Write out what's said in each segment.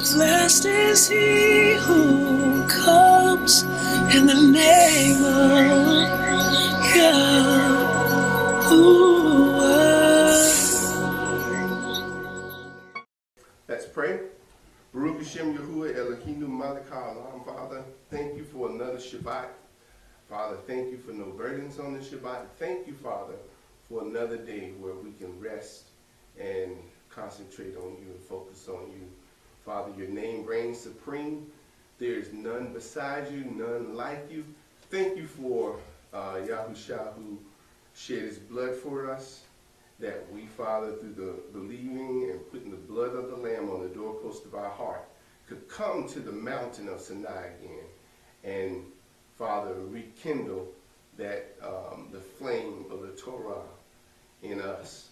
Blessed is he who comes in the name of Yahuwah. Let's pray. Baruch Hashem Yahuwah Eloheinu Malach Haolam. Father, thank you for another Shabbat. Father, thank you for no burdens on the Shabbat. Thank you, Father, for another day where we can rest and concentrate on you and focus on you. Father, your name reigns supreme. There is none beside you, none like you. Thank you for Yahushua who shed his blood for us, that we, Father, through the believing and putting the blood of the Lamb on the doorpost of our heart, could come to the mountain of Sinai again and, Father, rekindle that the flame of the Torah in us.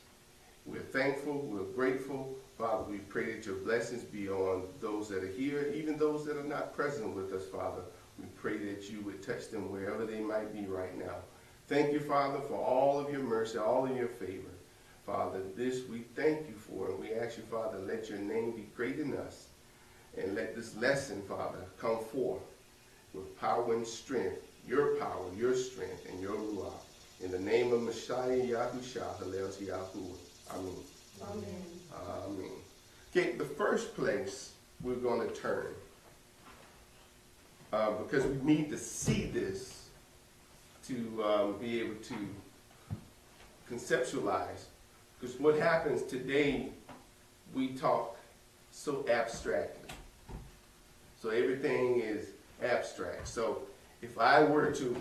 We're thankful, we're grateful. Father, we pray that your blessings be on those that are here, even those that are not present with us, Father. We pray that you would touch them wherever they might be right now. Thank you, Father, for all of your mercy, all of your favor. Father, this we thank you for, and we ask you, Father, let your name be great in us, and let this lesson, Father, come forth with power and strength, your power, your strength, and your ruah. In the name of Messiah Yahushua, Hallel Yahuwah. Amen. Amen. Amen. Okay, the first place we're going to turn, because we need to see this to be able to conceptualize. Because what happens today, we talk so abstractly. So everything is abstract. So if I were to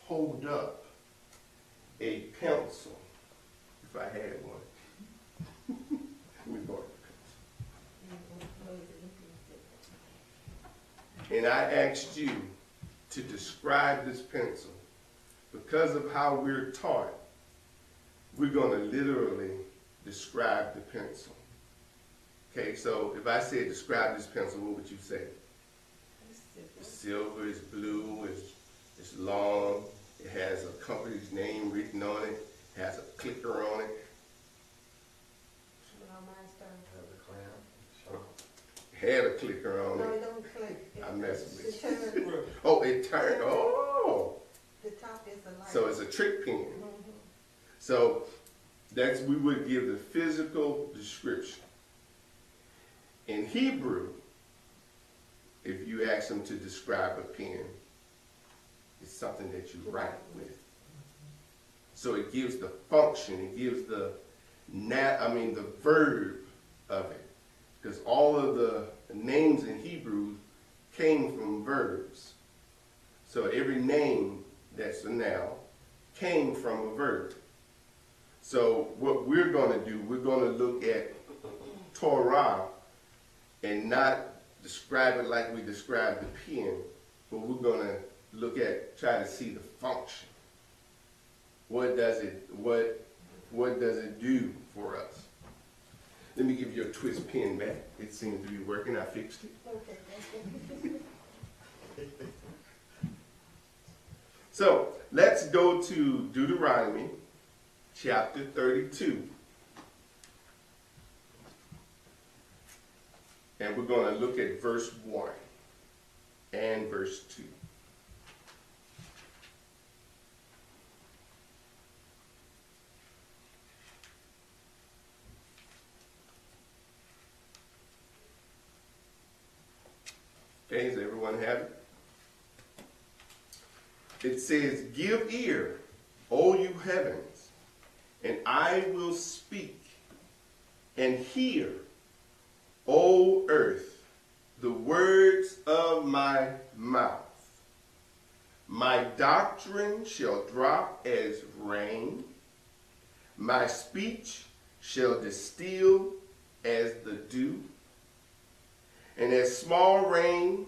hold up a pencil, if I had one, let me borrow the pencil. And I asked you to describe this pencil. Because of how we're taught, we're going to literally describe the pencil. Okay, so if I said describe this pencil, what would you say? It's silver, it's blue, it's long, it has a company's name written on it, it has a clicker on it. Had a clicker on No, it. it don't click. I messed with It turns. Oh, it turned. Oh. The top is a light. So it's a trick pen. So that's, we would give the physical description. In Hebrew, if you ask them to describe a pen, it's something that you write with. So it gives the function, it gives the verb of it. Because all of the names in Hebrew came from verbs. So every name that's a noun came from a verb. So what we're going to do, we're going to look at Torah and not describe it like we describe the pen, but we're going to try to see the function. What does it do for us? Let me give you a twist pen back. It seems to be working. I fixed it. Okay. So let's go to Deuteronomy chapter 32. And we're going to look at verse 1 and verse 2. Okay, does everyone have it? It says, "Give ear, O you heavens, and I will speak, and hear, O earth, the words of my mouth. My doctrine shall drop as rain, my speech shall distill as the dew, and as small rain,"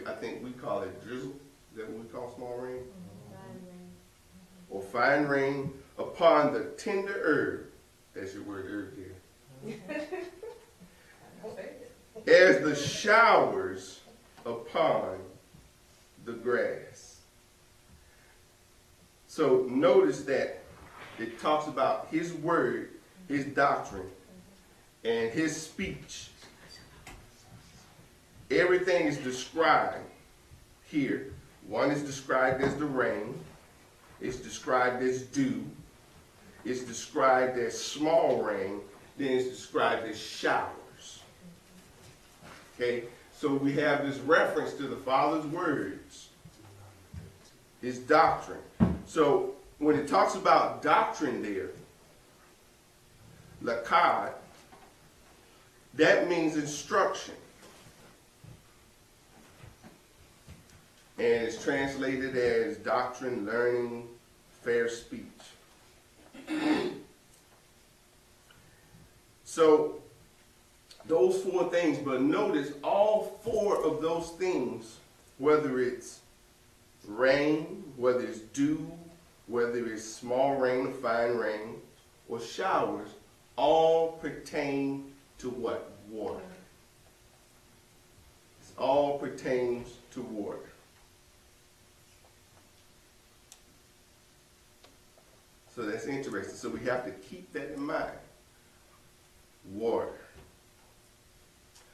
I think we call it drizzle. Is that what we call small rain? Fine rain. Or fine rain upon the tender herb. That's your word, herb there. As the showers upon the grass. So notice that it talks about his word, his doctrine, and his speech everything is described here. One is described as the rain. It's described as dew. It's described as small rain. Then it's described as showers. Okay? So we have this reference to the Father's words, his doctrine. So when it talks about doctrine there, lakad, that means instruction. And it's translated as doctrine, learning, fair speech. So those four things, but notice all four of those things, whether it's rain, whether it's dew, whether it's small rain or fine rain, or showers, all pertain to what? Water. It all pertains to water. So that's interesting. So we have to keep that in mind. Water.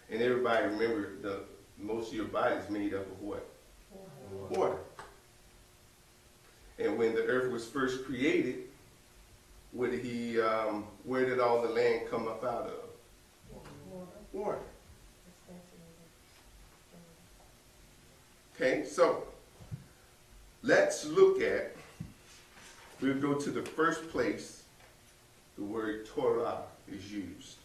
And everybody remember, most of your body is made up of what? Water. And when the earth was first created, where did all the land come up out of? Water. Okay, so let's look at, we'll go to the first place the word Torah is used.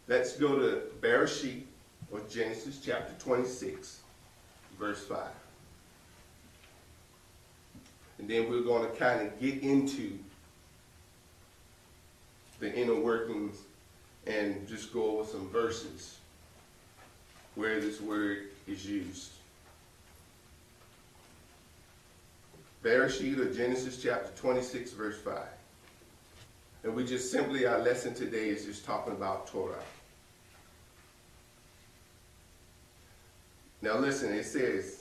Let's go to Bereshit, or Genesis chapter 26, verse 5. And then we're going to kind of get into the inner workings and just go over some verses where this word is used. Bereshit, or Genesis chapter 26, verse 5. And we just simply, our lesson today is just talking about Torah. Now listen, it says,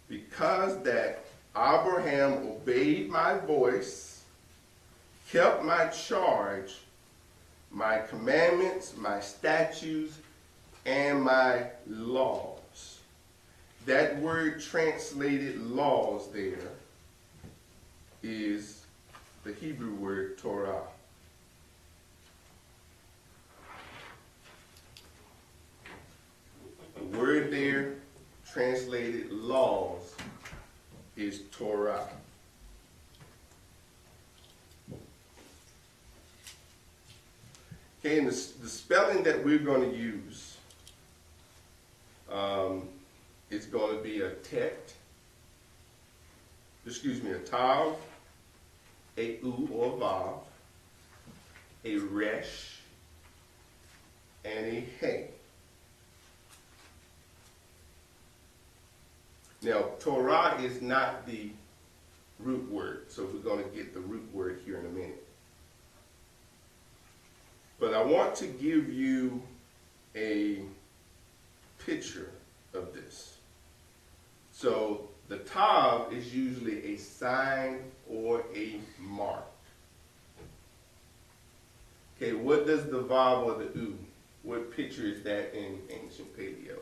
because that Abraham obeyed my voice, kept my charge, my commandments, my statutes, and my laws. That word translated laws there is the Hebrew word Torah. The word there translated laws is Torah. Okay, and the spelling that we're going to use is going to be a tav, a u or vav, a resh, and a hey. Now, Torah is not the root word, so we're going to get the root word here in a minute. But I want to give you a picture of this. So the tav is usually a sign or a mark. Okay, what does the vav or the u, what picture is that in ancient paleo?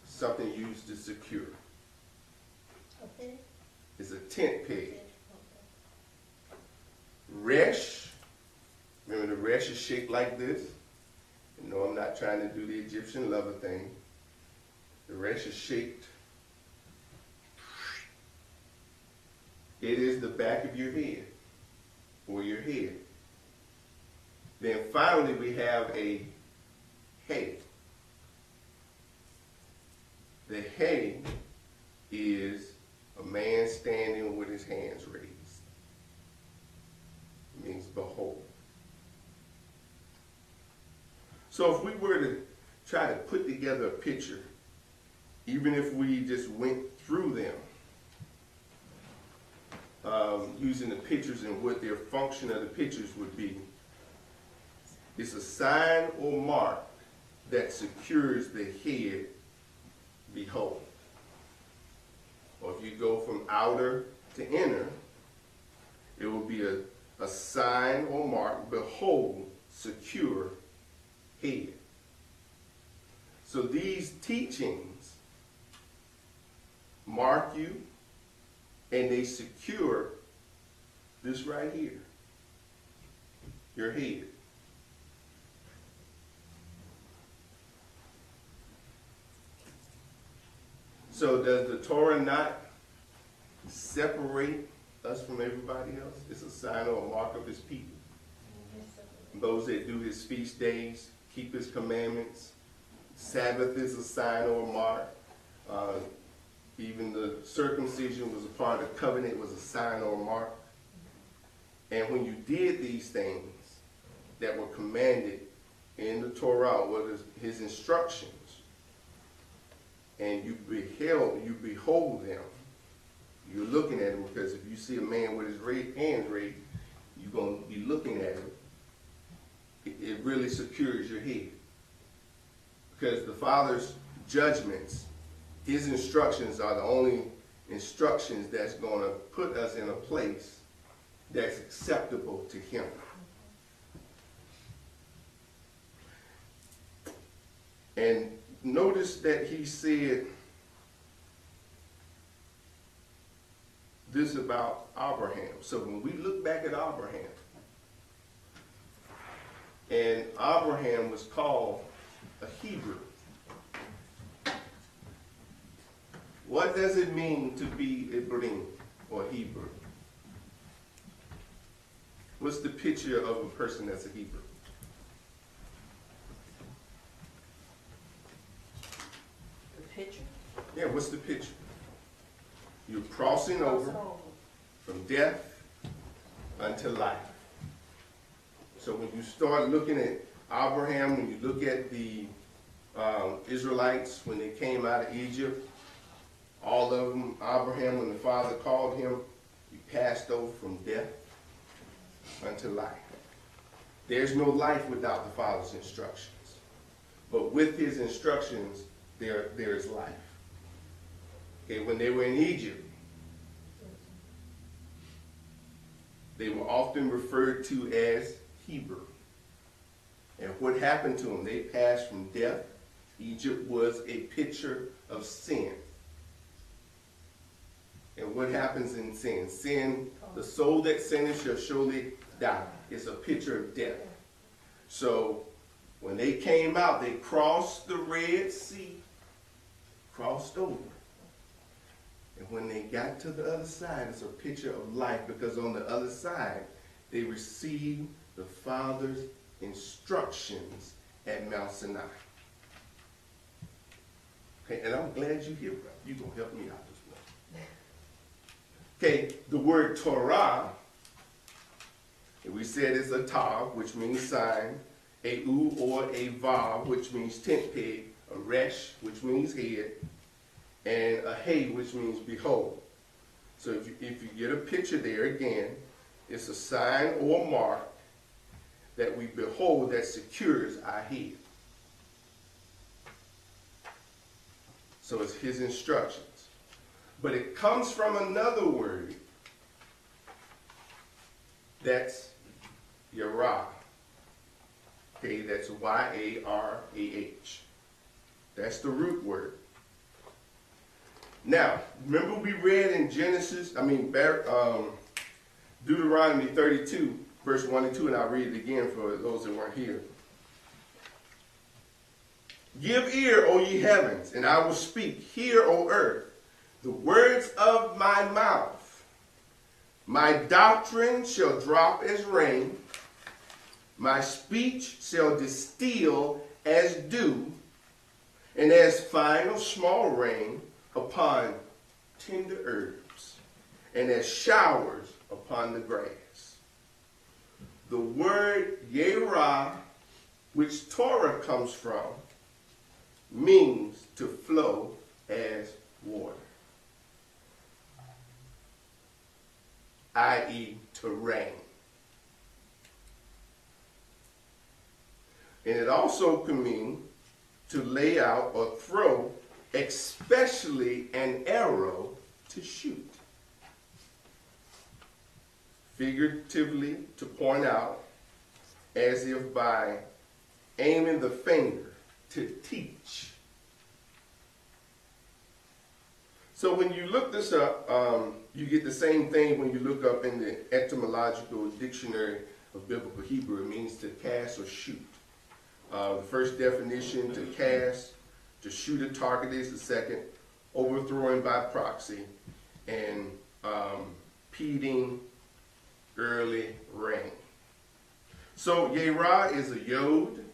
Something used to secure. Okay. It's a tent peg. Resh, remember the resh is shaped like this? You know, I'm not trying to do the Egyptian lover thing. The resh is shaped. It is the back of your head, or your head. Then finally we have a hay. The hay is a man standing with his hands raised. It means behold. So if we were to try to put together a picture, even if we just went through them, using the pictures and what their function of the pictures would be, it's a sign or mark that secures the head, behold. Or if you go from outer to inner, it will be a sign or mark, behold, secure head. So these teachings mark you and they secure this right here, your head. So does the Torah not separate us from everybody else? It's a sign or a mark of his people. Those that do his feast days, keep his commandments. Sabbath is a sign or a mark. Even the circumcision was a part of the covenant, was a sign or a mark. And when you did these things that were commanded in the Torah, what is his instructions, and you behold them, you're looking at them, because if you see a man with his hands raised, you're going to be looking at him. It really secures your head. Because the Father's judgments, his instructions are the only instructions that's going to put us in a place that's acceptable to him. And notice that he said this about Abraham. So when we look back at Abraham, and Abraham was called a Hebrew. What does it mean to be Ibrahim or Hebrew? What's the picture of a person that's a Hebrew? The picture? Yeah, what's the picture? You're crossing over from death unto life. So when you start looking at Abraham, when you look at the Israelites, when they came out of Egypt, all of them, Abraham, when the Father called him, he passed over from death unto life. There's no life without the Father's instructions. But with his instructions, there is life. Okay, when they were in Egypt, they were often referred to as Hebrew. And what happened to them? They passed from death. Egypt was a picture of sin. And what happens in sin? Sin, the soul that sinneth shall surely die. It's a picture of death. So when they came out, they crossed the Red Sea, crossed over. And when they got to the other side, it's a picture of life, because on the other side, they received the Father's instructions at Mount Sinai. Okay, and I'm glad you're here, brother. You're going to help me out this morning. Okay, the word Torah, we said is a tav, which means sign, a u or a vav, which means tent peg, a resh, which means head, and a hey, which means behold. So if you get a picture there again, it's a sign or mark that we behold that secures our head. So it's his instructions. But it comes from another word that's Yarah. Okay, that's Y-A-R-A-H. That's the root word. Now, remember we read in Deuteronomy 32, verse 1 and 2, and I'll read it again for those that weren't here. Give ear, O ye heavens, and I will speak. Hear, O earth, the words of my mouth. My doctrine shall drop as rain. My speech shall distill as dew, and as fine or small rain upon tender herbs, and as showers upon the grass. The word Yerah, which Torah comes from, means to flow as water, i.e. to rain. And it also can mean to lay out or throw, especially an arrow to shoot. Figuratively, to point out, as if by aiming the finger to teach. So when you look this up, you get the same thing when you look up in the etymological dictionary of biblical Hebrew. It means to cast or shoot. The first definition, to cast, to shoot a target, is the second, overthrowing by proxy, and impeding early rain. So Yerah is a yod.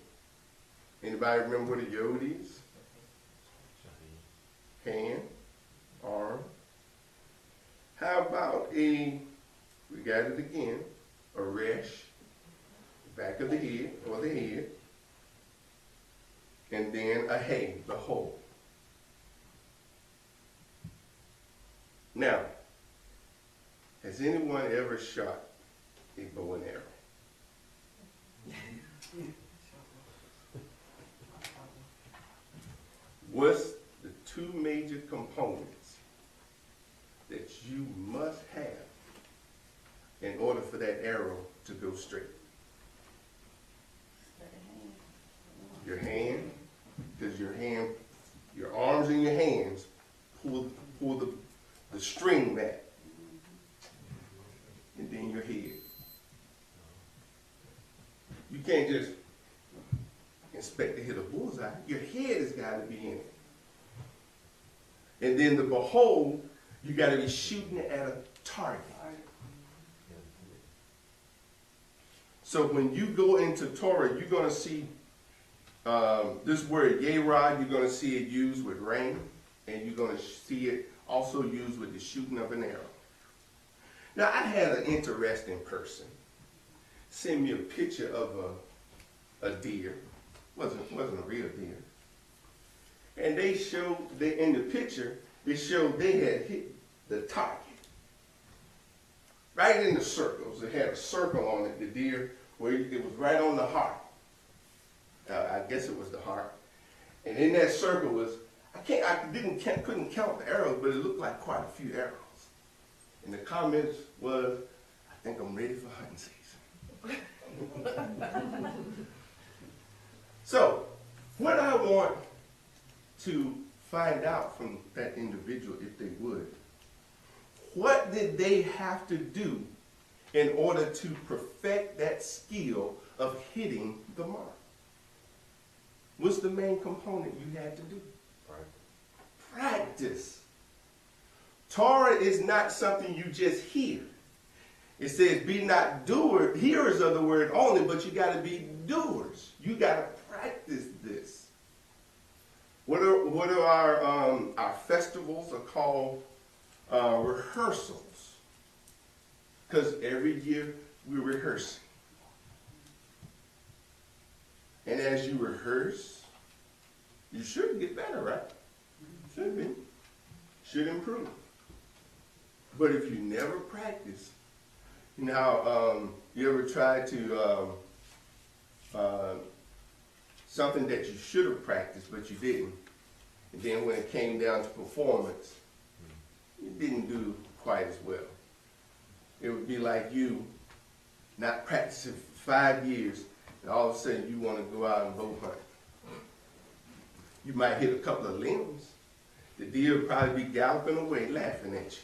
Anybody remember what a yod is? Hand, arm. How about we got it again, a resh, back of the head, or the head, and then a hay, the hole. Now, has anyone ever shot a bow and arrow? What's the two major components that you must have in order for that arrow to go straight? Your hand, because your arms and your hands pull the string back, and then your head. You can't just expect to hit a bullseye. Your head has got to be in it. And then the behold, you got to be shooting at a target. So when you go into Torah, you're going to see this word Yerah, you're going to see it used with rain, and you're going to see it also used with the shooting of an arrow. Now, I had an interesting person send me a picture of a deer. Wasn't a real deer. And they showed, in the picture, they showed they had hit the target. Right in the circles. It had a circle on it, the deer, where it was right on the heart. I guess it was the heart. And in that circle was, couldn't count the arrows, but it looked like quite a few arrows. And the comments was, I think I'm ready for hunting season. So, what I want to find out from that individual, if they would, what did they have to do in order to perfect that skill of hitting the mark? What's the main component you had to do? Practice. Torah is not something you just hear. It says, be not hearers of the word only, but you got to be doers. You got to practice this. What are our festivals are called rehearsals. Because every year we're rehearsing. And as you rehearse, you should get better, right? Should be. Should improve. But if you never practice, you know how you ever tried to, something that you should have practiced, but you didn't. And then when it came down to performance, you didn't do quite as well. It would be like you not practicing for 5 years, and all of a sudden you want to go out and bow hunt. You might hit a couple of limbs. The deer will probably be galloping away, laughing at you.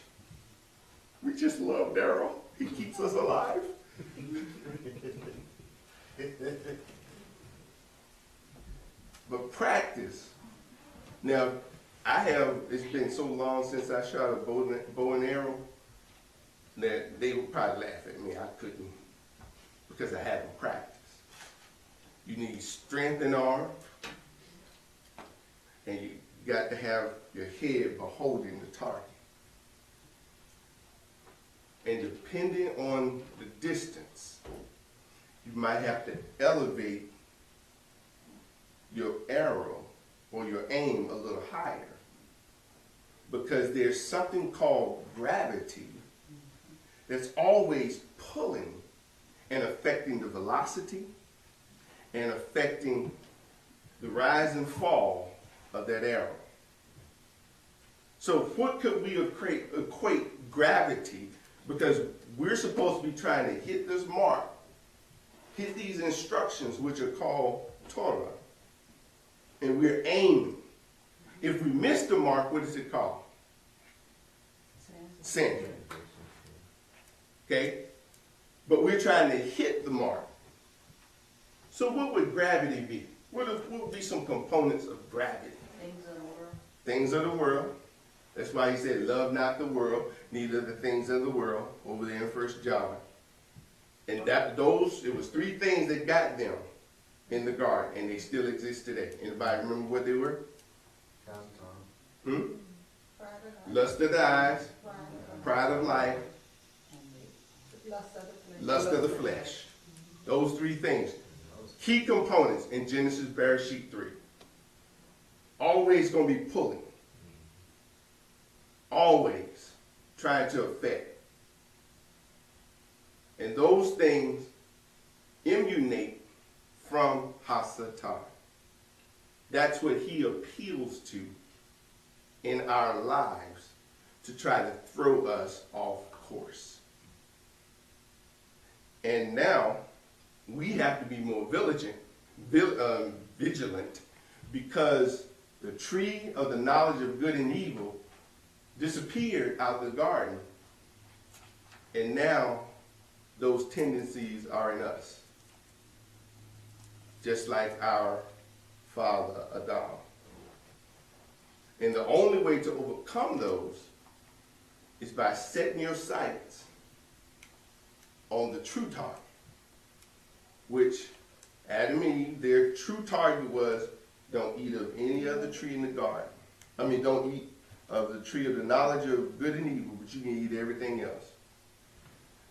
We just love Daryl. He keeps us alive. But practice. Now, it's been so long since I shot a bow and arrow that they would probably laugh at me. I couldn't, because I haven't practiced. You need strength in arm, and you got to have your head beholding the target. And depending on the distance, you might have to elevate your arrow or your aim a little higher, because there's something called gravity that's always pulling and affecting the velocity and affecting the rise and fall of that arrow. So what could we equate gravity, because we're supposed to be trying to hit this mark, hit these instructions, which are called Torah. And we're aiming. If we miss the mark, what is it called? Sin. Okay? But we're trying to hit the mark. So what would gravity be? What would be some components of gravity? Things of the world. Things of the world. That's why he said, love not the world, neither the things of the world, over there in 1 John. And it was three things that got them in the garden, and they still exist today. Anybody remember what they were? Lust of the eyes, pride of life, lust of the flesh. Those three things. Key components in Genesis, Bereshit 3. Always going to be pulling. Always trying to affect. And those things emanate from Hasatan. That's what he appeals to in our lives to try to throw us off course. And now we have to be more vigilant, because the tree of the knowledge of good and evil disappeared out of the garden, and now those tendencies are in us, just like our father Adam. And the only way to overcome those is by setting your sights on the true target, which Adam and Eve, their true target was, don't eat of any other tree in the garden. Don't eat of the tree of the knowledge of good and evil, but you can eat everything else.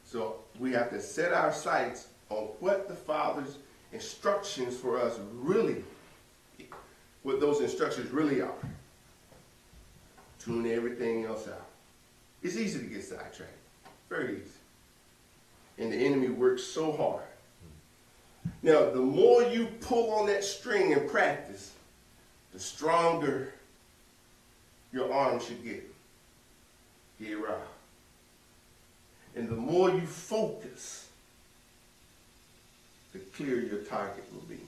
So we have to set our sights on what the Father's instructions for us really, what those instructions really are. Tune everything else out. It's easy to get sidetracked. Very easy. And the enemy works so hard. Now, the more you pull on that string in practice, the stronger your arm should get. Torah. And the more you focus, the clearer your target will be.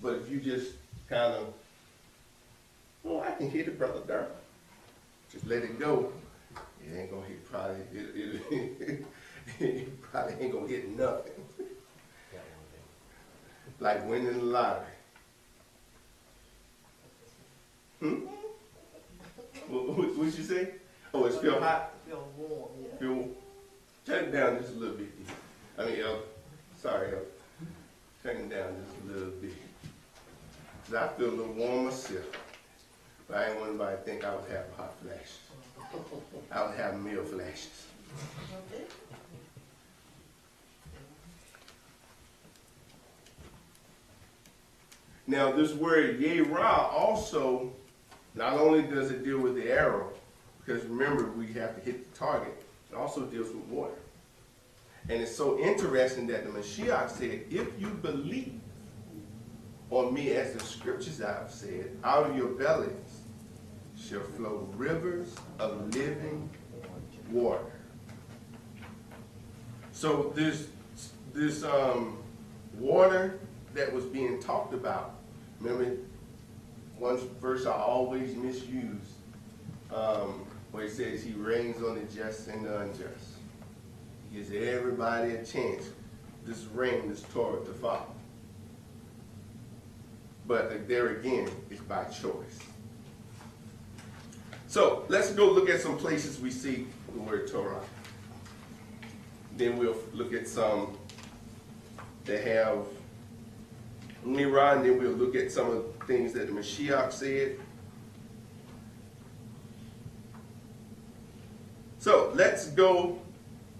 But if you just kind of, I can hit it, Brother Durham. Just let it go. It ain't gonna hit, probably, it probably ain't gonna hit nothing. Like winning the lottery. What'd you say? Oh, it's feel hot? Feel warm, yeah. Turn it down just a little bit. Sorry, turn it down just a little bit. 'Cause I feel a little warm myself. But I ain't want anybody to think I was having hot flashes. I was having meal flashes. Okay. Now, this word Yerah also, not only does it deal with the arrow, because remember, we have to hit the target, it also deals with water. And it's so interesting that the Mashiach said, if you believe on me as the scriptures have said, out of your bellies shall flow rivers of living water. So this water that was being talked about, remember one verse I always misuse, where it says he rains on the just and the unjust. He gives everybody a chance, this rain, this Torah to follow. But there again, it's by choice. So let's go look at some places we see the word Torah. Then we'll look at some that have Nirah, and then we'll look at some of the things that the Mashiach said. So let's go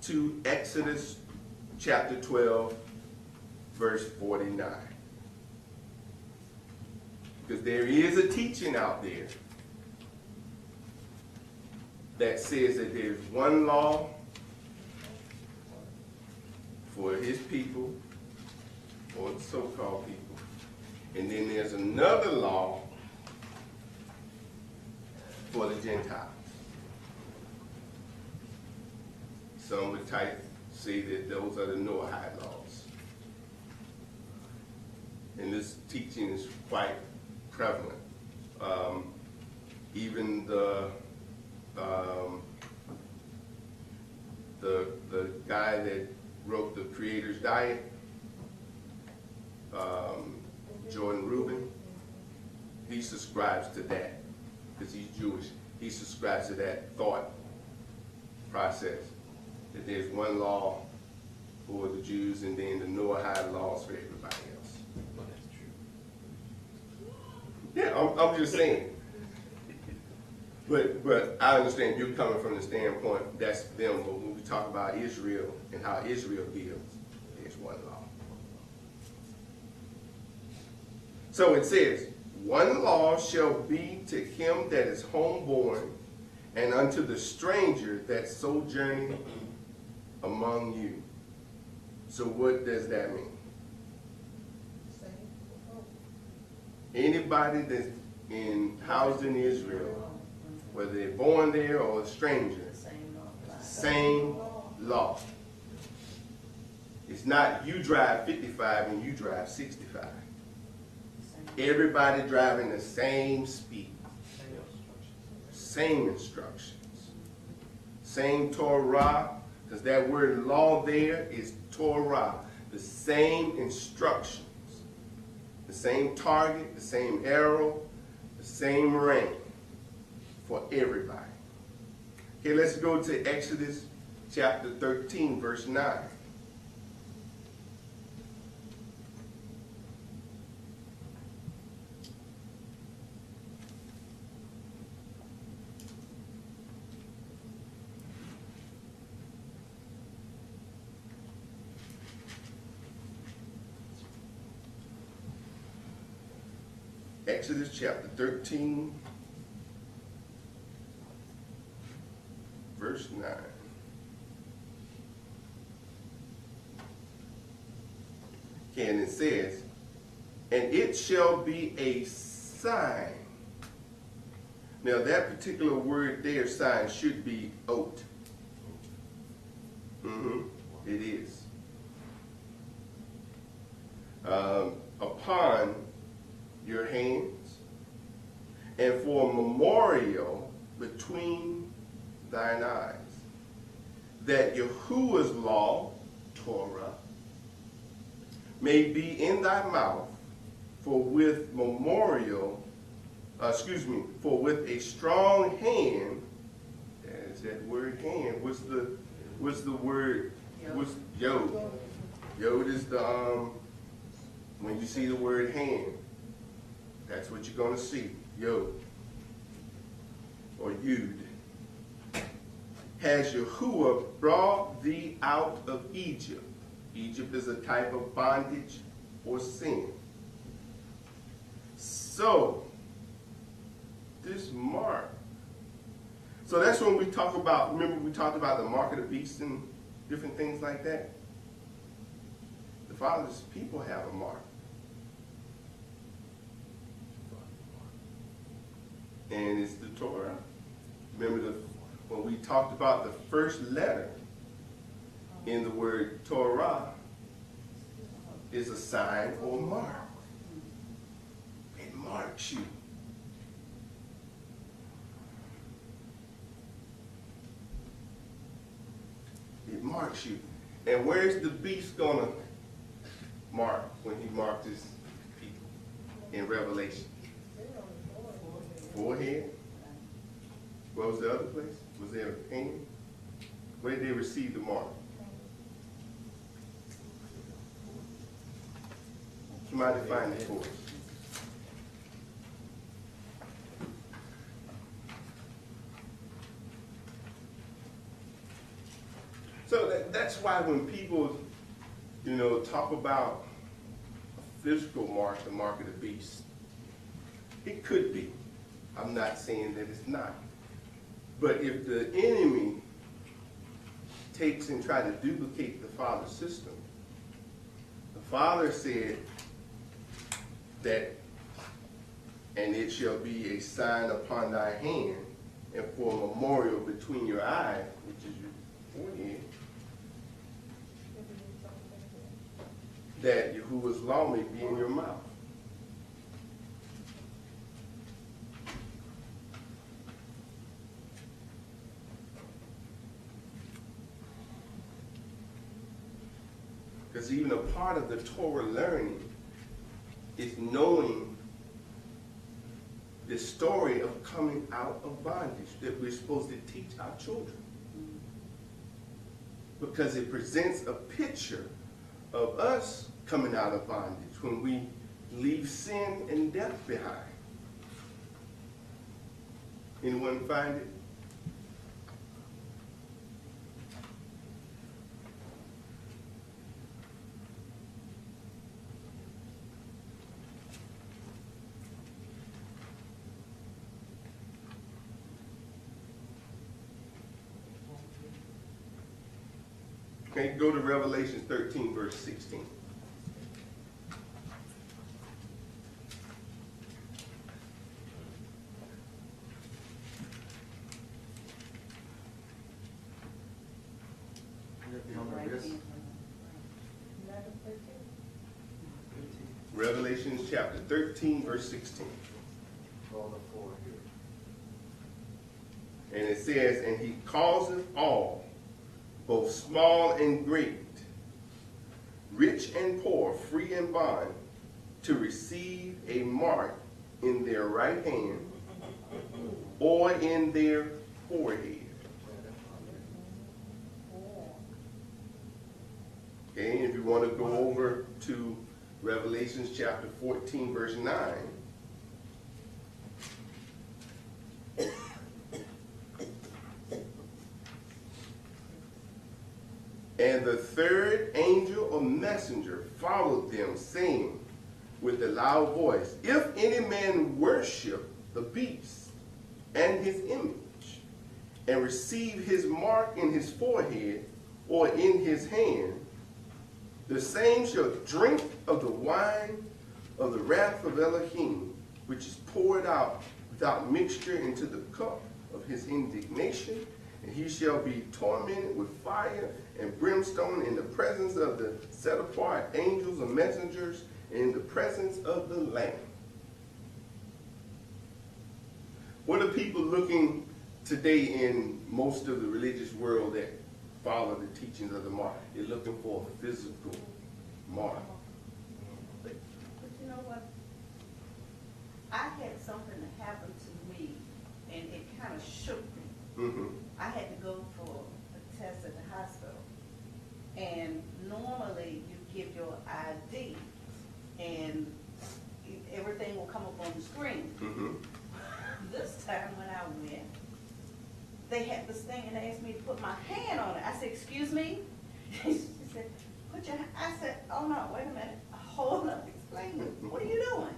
to Exodus chapter 12, verse 49. Because there is a teaching out there that says that there's one law for his people, or the so-called people, and then there's another law for the Gentiles. Some would say that those are the Noahide laws. teaching is quite prevalent. Even the guy that wrote the Creator's Diet, Jordan Rubin, he subscribes to that because he's Jewish. He subscribes to that thought process, that there's one law for the Jews and then the Noahide laws for everybody else. Well, that's true. Yeah, I'm just saying. But I understand you're coming from the standpoint that's them, but when we talk about Israel and how Israel deals, there's one law. So it says, one law shall be to him that is homeborn, and unto the stranger that sojourneth among you. So what does that mean? Anybody that's housed in Israel, whether they're born there or a stranger, same law. It's not you drive 55 and you drive 65. Everybody driving the same speed. Same instructions. Same Torah, because that word law there is Torah. The same instructions. The same target, the same arrow, the same rain for everybody. Okay, let's go to Exodus chapter 13, verse 9. Exodus chapter 13, verse 9. Okay, and it says, and it shall be a sign. Now that particular word there, sign, should be oat. It is. Upon your hands, and for a memorial between thine eyes, that Yahuwah's law, Torah, may be in thy mouth, for with with a strong hand. There's that word hand. What's the word? What's yod? Yod is the when you see the word hand, that's what you're going to see, yod, or yud. Has Yahuwah brought thee out of Egypt? Egypt is a type of bondage or sin. So, this mark. So that's when we talk about, remember we talked about the mark of the beast and different things like that? The Father's people have a mark. And it's the Torah. Remember when we talked about the first letter in the word Torah is a sign or mark. It marks you. It marks you. And where's the beast gonna mark when he marked his people in Revelation? Forehead. What was the other place? Was there a hand? Where did they receive the mark? Somebody find it for us. So that's why when people, talk about a physical mark, the mark of the beast, it could be. I'm not saying that it's not. But if the enemy takes and tries to duplicate the Father's system, the Father said that, and it shall be a sign upon thy hand, and for a memorial between your eyes, which is your forehead, that Yahuwah's law may be in your mouth. Because even a part of the Torah learning is knowing the story of coming out of bondage that we're supposed to teach our children. Because it presents a picture of us coming out of bondage when we leave sin and death behind. Anyone find it? Okay, go to Revelation 13, verse 16. Revelation chapter 13, verse 16. And it says, and he causeth all, both small and great, rich and poor, free and bond, to receive a mark in their right hand or in their forehead. Okay, if you want to go over to Revelation chapter 14, verse 9. And the third angel or messenger followed them, saying with a loud voice, if any man worship the beast and his image, and receive his mark in his forehead or in his hand, the same shall drink of the wine of the wrath of Elohim, which is poured out without mixture into the cup of his indignation, and he shall be tormented with fire and brimstone in the presence of the set apart angels and messengers, and in the presence of the Lamb. What are people looking today in most of the religious world that follow the teachings of the mark? They're looking for a physical mark. But you know what? I had something that happened to me, and it kind of shook me. Mm-hmm. I had to go for a test at the hospital. And normally you give your ID and everything will come up on the screen. Mm-hmm. This time when I went, they had this thing and they asked me to put my hand on it. I said, excuse me? She said, put your hand. I said, oh no, wait a minute. Hold up, explain it. What are you doing?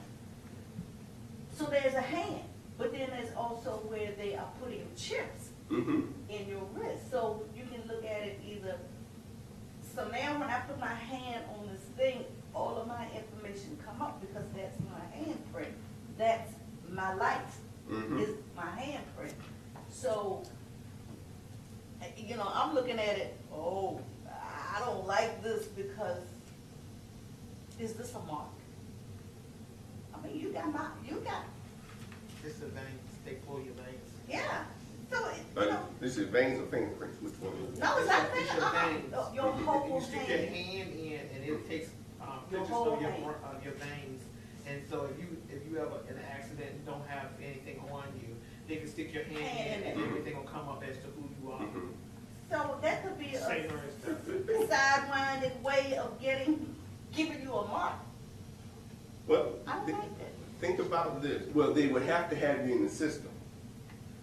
So there's a hand, but then there's also where they are putting chips in your wrist. So you can look at it either. So now when I put my hand on this thing, all of my information come up because that's my handprint. That's my life, is my handprint. So, you know, I'm looking at it, oh, I don't like this because, is this a mark? I mean, you got, It's the veins, they pull your veins. yeah. So, you know. This is veins or fingerprints? Which one is it? No, it's not It's your veins. your whole You stick your hand. hand in and it takes Your pictures whole of your, hand. your veins. And so if you have in an accident and don't have anything on you, they can stick your hand in and everything will come up as to who you are. So that could be Safer and stuff. side-minded way of giving you a mark. Well, I don't like that. think about this. Well, they would have to have you in the system.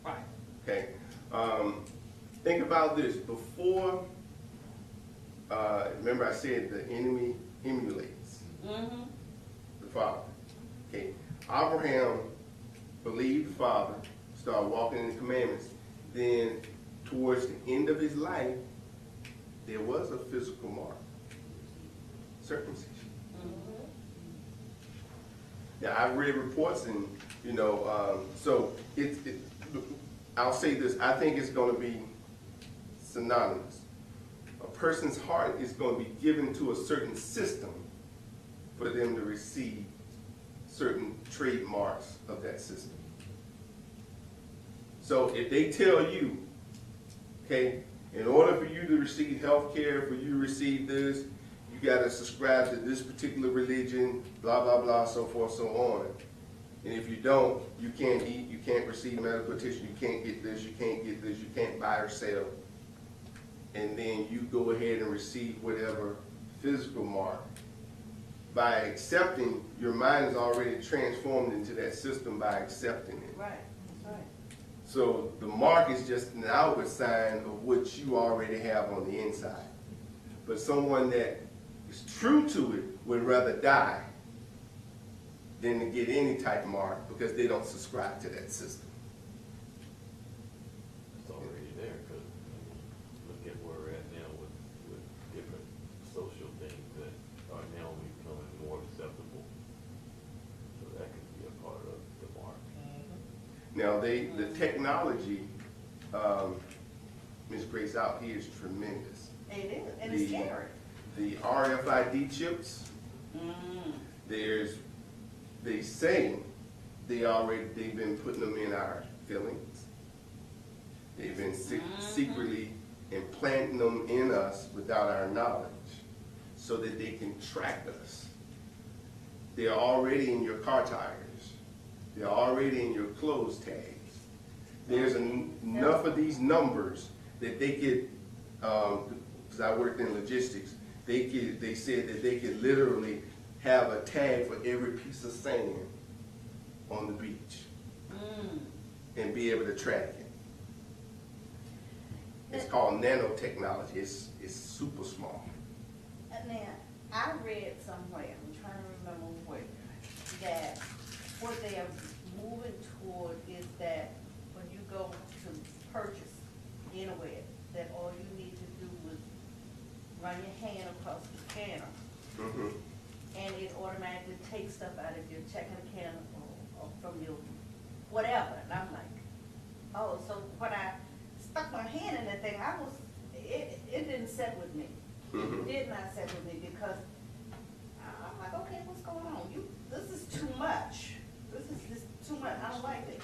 Right. Okay. Think about this. Before, remember I said the enemy emulates the Father. Okay. Abraham believed the Father, started walking in the commandments. Then, towards the end of his life, there was a physical mark, circumcision. Yeah, I've read reports, and you know, so I'll say this: I think it's going to be synonymous. A person's heart is going to be given to a certain system for them to receive certain trademarks of that system. So if they tell you, okay, in order for you to receive health care, for you to receive this, you gotta subscribe to this particular religion, blah, blah, blah, so forth, so on. And if you don't, you can't eat, you can't receive medical attention, you can't get this, you can't get this, you can't buy or sell. And then you go ahead and receive whatever physical mark. By accepting, your mind is already transformed into that system by accepting it. Right, that's right. So the mark is just an outward sign of what you already have on the inside. But someone that is true to it would rather die than to get any type of mark because they don't subscribe to that system. It's already there, because look at where we're at now with different social things that are now becoming more acceptable. So that could be a part of the mark. Now the technology, Ms. Grace, out here is tremendous. It is, and it's scary. The RFID chips, they say they've been putting them in our fillings. They've been secretly implanting them in us without our knowledge so that they can track us. They're already in your car tires. They're already in your clothes tags. There's enough of these numbers that they could, because I worked in logistics, they said that they could literally have a tag for every piece of sand on the beach and be able to track it. It's called nanotechnology. It's super small. And then I read somewhere, I'm trying to remember where, that what they are moving toward is that when you go to purchase anywhere, that all you need to do is run your hand across the scanner, and it automatically takes stuff out of your checking account or from your whatever. And I'm like, oh, so when I stuck my hand in that thing, it didn't set with me. It did not set with me because I'm like, okay, what's going on? This is too much. This is just too much. I don't like it.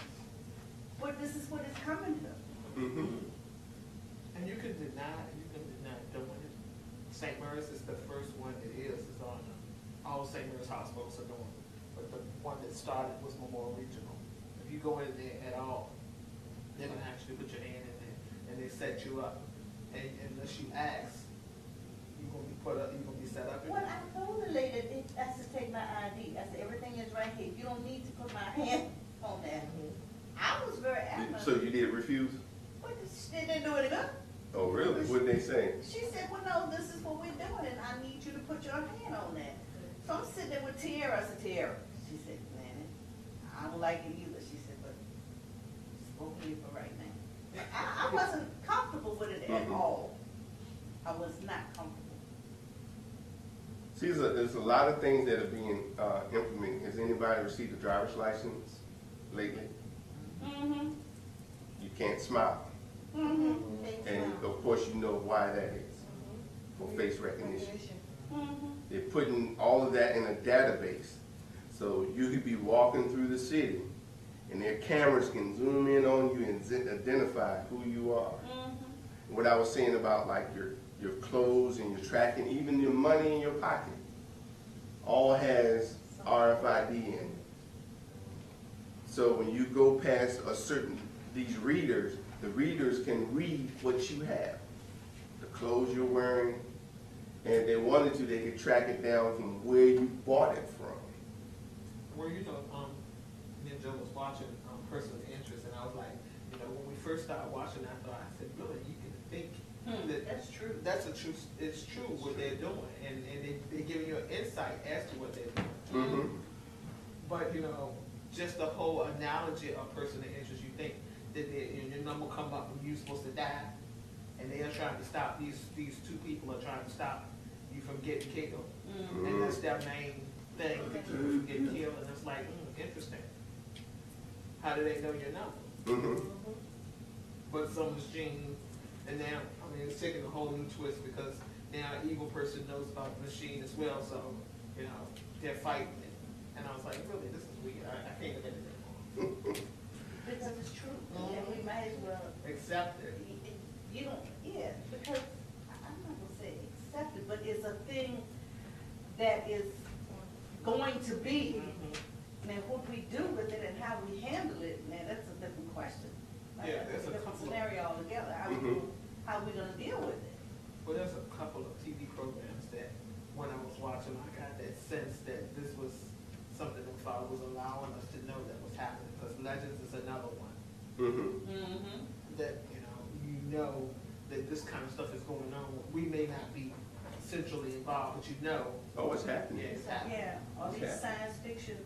But this is what it's coming to. And you can deny doing it. St. Mary's is the first one it is on all St. Mary's hospitals are doing. But the one that started was Memorial Regional. If you go in there at all, they're gonna actually put your hand in there and they set you up. And unless you ask, you're gonna be put up, you're gonna be set up. Well, I told the lady that I should take my ID. I said, everything is right here. You don't need to put my hand on that. I was very adamant. So you did refuse? But she didn't do it enough. Oh, really? What did they say? She said, well, no, this is what we're doing, and I need you to put your hand on that. So I'm sitting there with Tiara. I said, Tiara. She said, man, I don't like it either. She said, but it's okay for right now. I wasn't comfortable with it at all. I was not comfortable. See, there's a lot of things that are being implemented. Has anybody received a driver's license lately? You can't smile. And of course you know why that is, for face recognition. They're putting all of that in a database. So you could be walking through the city and their cameras can zoom in on you and identify who you are. What I was saying about like your clothes and your tracking, even your money in your pocket, all has RFID in it. So when you go past these readers, the readers can read what you have, the clothes you're wearing, and if they wanted to, they could track it down from where you bought it from. Well, me and Joe was watching Person of Interest, and I was like, when we first started watching, I said, really, you can think that That's true. It's true what they're doing, and they're giving you an insight as to what they're doing. But just the whole analogy of Person of Interest, you think that your number come up and you're supposed to die, and they are trying to stop these two people are trying to stop you from getting killed, and that's their main thing, to keep you from getting killed. And it's like, interesting. How do they know your number? But some machine, and now it's taking a whole new twist because now an evil person knows about the machine as well. So they're fighting it, and I was like, really, this is weird. I can't admit it anymore. Because it's true, and we might as well Accept it. because I'm not gonna say accept it, but it's a thing that is going to be. Now, what we do with it and how we handle it, now, that's a different question. Yeah, That's there's a a different couple of- scenario altogether, how we gonna deal with it. Well, there's a couple of TV programs that, when I was watching, I got that sense that this was something that Father was allowing us to know that was happening, because Legends is another one. That, you know that this kind of stuff is going on. We may not be centrally involved, but you know. Oh, it's happening. Yeah, it's happening. Yeah, all these Okay. science fiction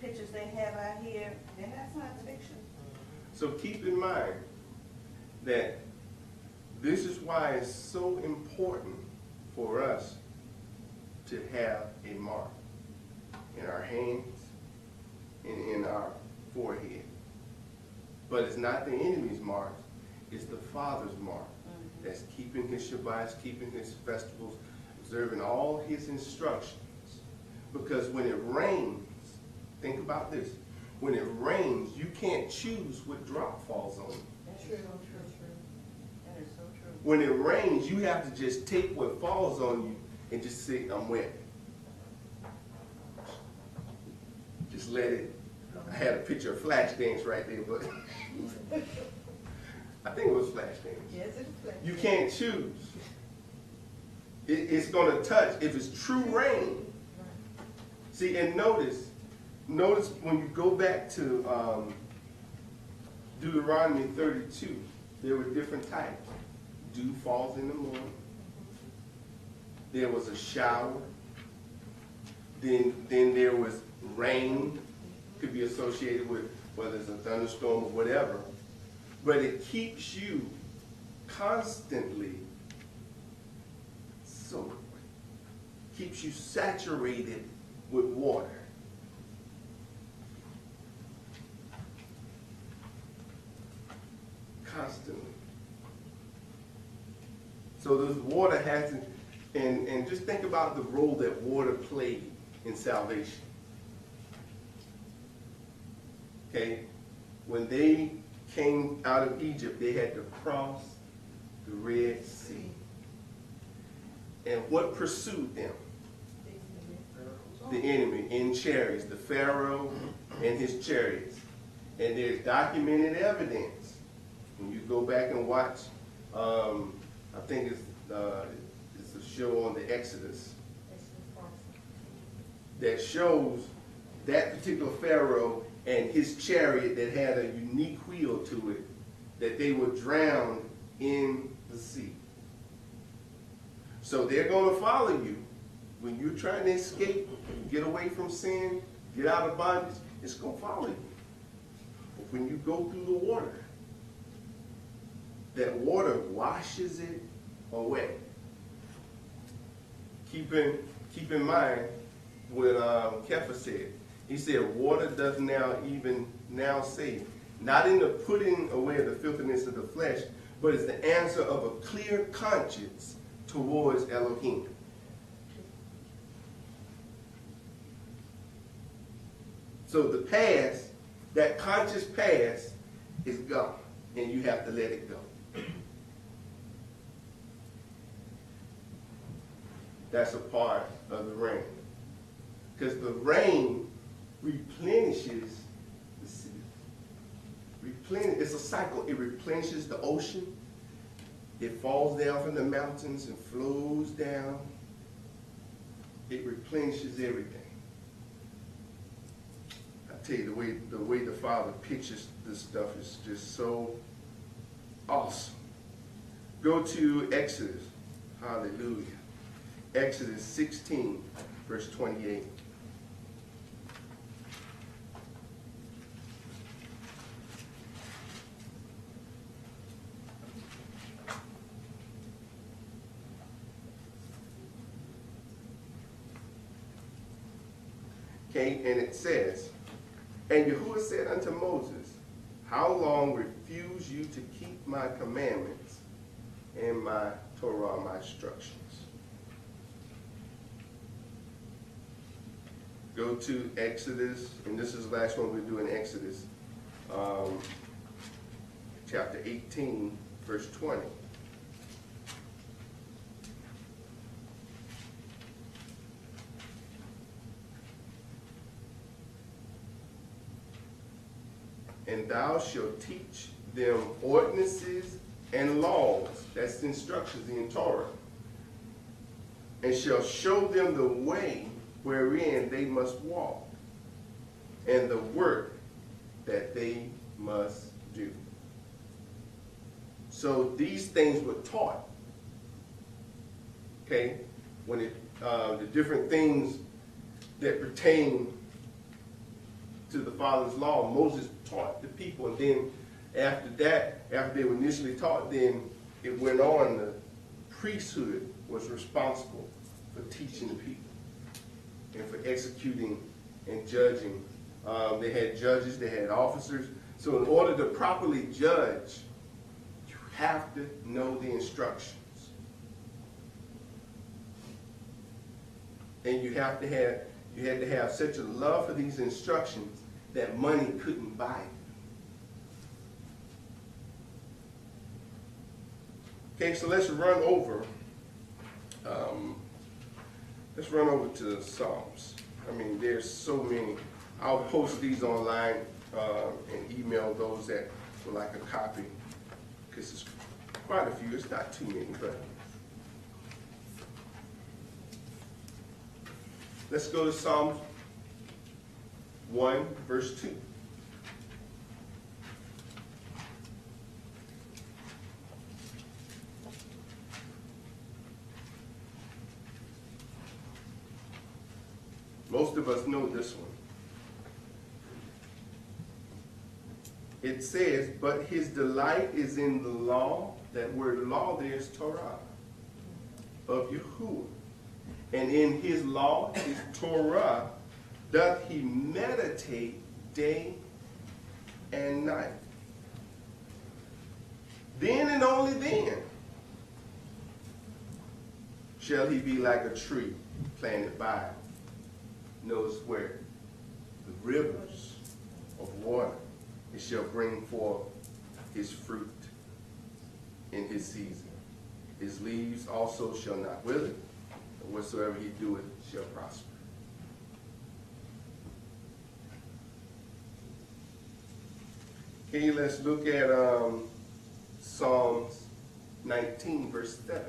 pictures they have out here, they're not science fiction. So keep in mind that this is why it's so important for us to have a mark in our hands and in our forehead. But it's not the enemy's mark, it's the Father's mark. That's keeping his Shabbats, keeping his festivals, observing all his instructions. Because when it rains, think about this, when it rains, you can't choose what drop falls on you. That's true, true. That is so true. When it rains, you have to just take what falls on you and just say, I'm wet. Just let it. I had a picture of Flashdance right there, but I think it was Flashdance. Yes, it's like. You can't choose. It's going to touch. If it's true rain. See, and notice when you go back to Deuteronomy 32, there were different types. Dew falls in the morning. There was a shower. Then there was rain. Could be associated with whether it's a thunderstorm or whatever. But it keeps you constantly soaked. Keeps you saturated with water. Constantly. So this water has, and just think about the role that water played in salvation. Okay? When they came out of Egypt, they had to cross the Red Sea. And what pursued them? The enemy in chariots, the Pharaoh and his chariots. And there's documented evidence. When you go back and watch, I think it's a show on the Exodus that shows that particular Pharaoh and his chariot that had a unique wheel to it, that they were drowned in the sea. So they're going to follow you. When you're trying to escape, get away from sin, get out of bondage, it's going to follow you. But when you go through the water, that water washes it away. Keep in mind what Kepha said. He said, water does now save. Not in the putting away of the filthiness of the flesh, but it's the answer of a clear conscience towards Elohim. So the past, that conscious past, is gone, and you have to let it go. That's a part of the rain. Because the rain replenishes the sea. It's a cycle. It replenishes the ocean. It falls down from the mountains and flows down. It replenishes everything. I tell you, the way the Father pictures this stuff is just so awesome. Go to Exodus. Hallelujah. Exodus 16, verse 28. Okay, and it says, and Yahuwah said unto Moses, how long refuse you to keep my commandments and my Torah, my instructions? Go to Exodus, and this is the last one we're doing, Exodus, chapter 18, verse 20. And thou shalt teach them ordinances and laws, that's instructions in Torah, and shall show them the way wherein they must walk, and the work that they must do. So these things were taught. Okay, when the different things that pertain to the Father's law, Moses taught the people, and then after that, after they were initially taught, then it went on. The priesthood was responsible for teaching the people and for executing and judging. They had judges, they had officers. So in order to properly judge, you have to know the instructions. And you had to have such a love for these instructions that money couldn't buy it. Okay, so let's run over to the Psalms. I mean, there's so many. I'll post these online and email those that would like a copy, because it's quite a few. It's not too many, but let's go to Psalms 1, verse 2. Most of us know this one. It says, but his delight is in the law. That word law there is Torah, of Yahuwah. And in his law, his Torah, doth he meditate day and night. Then and only then shall he be like a tree planted by, notice where, the rivers of water. It shall bring forth his fruit in his season. His leaves also shall not wither, and whatsoever he doeth shall prosper. Okay, let's look at Psalms 19, verse 7.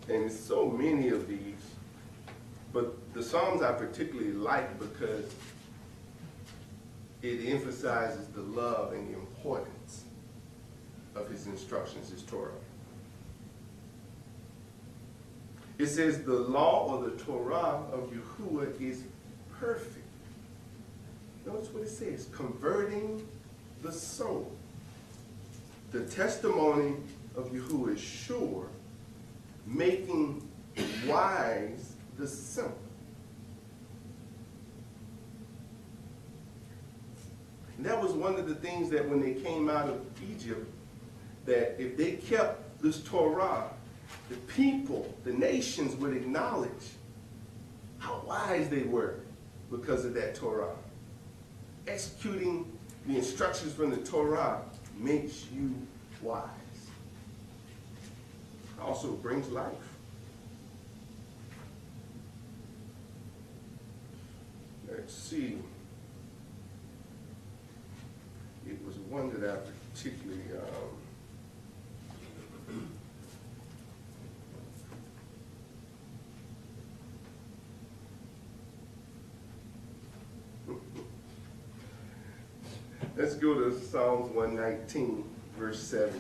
And so many of these, but the Psalms I particularly like because it emphasizes the love and the importance of his instructions, his Torah. It says the law or the Torah of Yahuwah is perfect. Notice what it says, converting the soul. The testimony of Yahuwah is sure, making wise the simple. And that was one of the things that when they came out of Egypt, that if they kept this Torah, the people, the nations would acknowledge how wise they were because of that Torah. Executing the instructions from the Torah makes you wise. Also brings life. Let's see. It was one that I particularly let's go to Psalms 119, verse 70.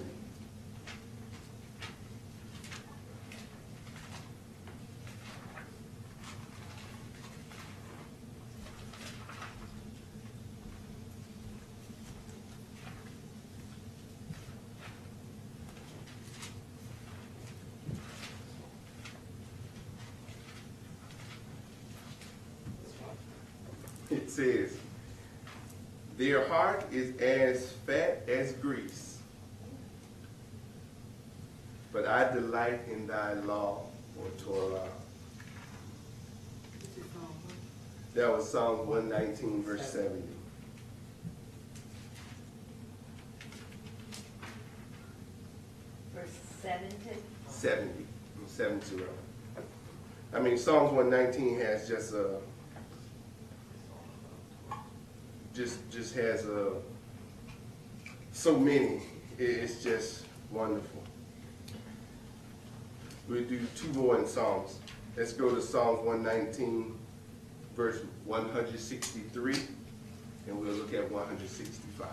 It says, their heart is as fat as grease, but I delight in thy law, or Torah. That was Psalm 119, verse 70. 70. I mean, Psalms 119 has just has so many. It's just wonderful. We'll do 2 more in Psalms. Let's go to Psalms 119, verse 163, and we'll look at 165.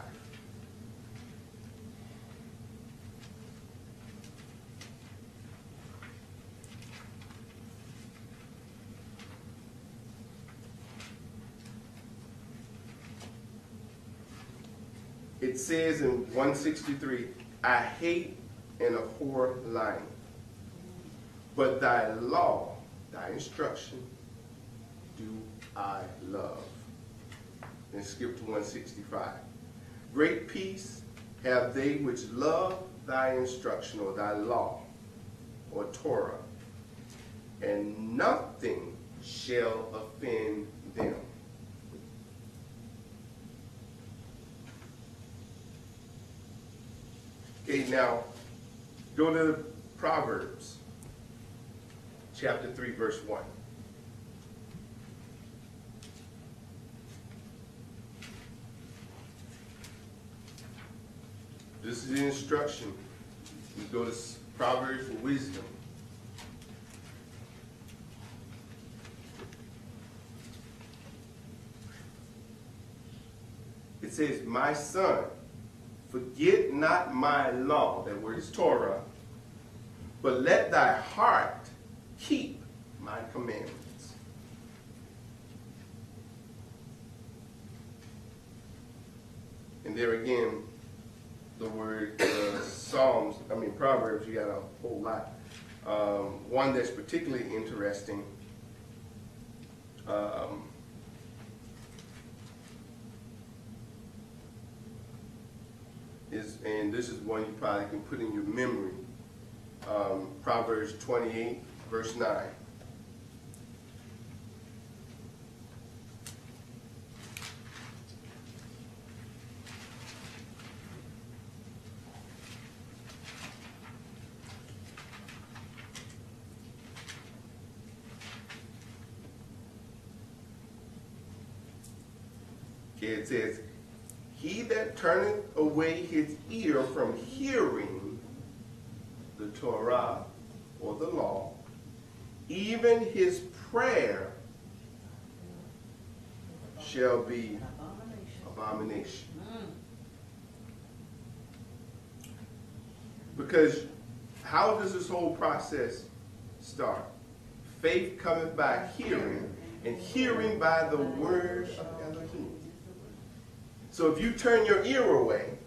It says in 163, I hate and abhor lying, but thy law, thy instruction, do I love. And skip to 165. Great peace have they which love thy instruction, or thy law, or Torah, and nothing shall offend them. Okay, now go to Proverbs chapter 3, verse 1. This is the instruction. We go to Proverbs for wisdom. It says, my son, forget not my law, that word is Torah, but let thy heart keep my commandments. And there again, the word Proverbs, you got a whole lot. One that's particularly interesting and this is one you probably can put in your memory, Proverbs 28, verse 9. It says, he that turneth away his ear from hearing the Torah, or the law, even his prayer shall be abomination. Because how does this whole process start? Faith cometh by hearing, and hearing by the word of Elohim. So if you turn your ear away,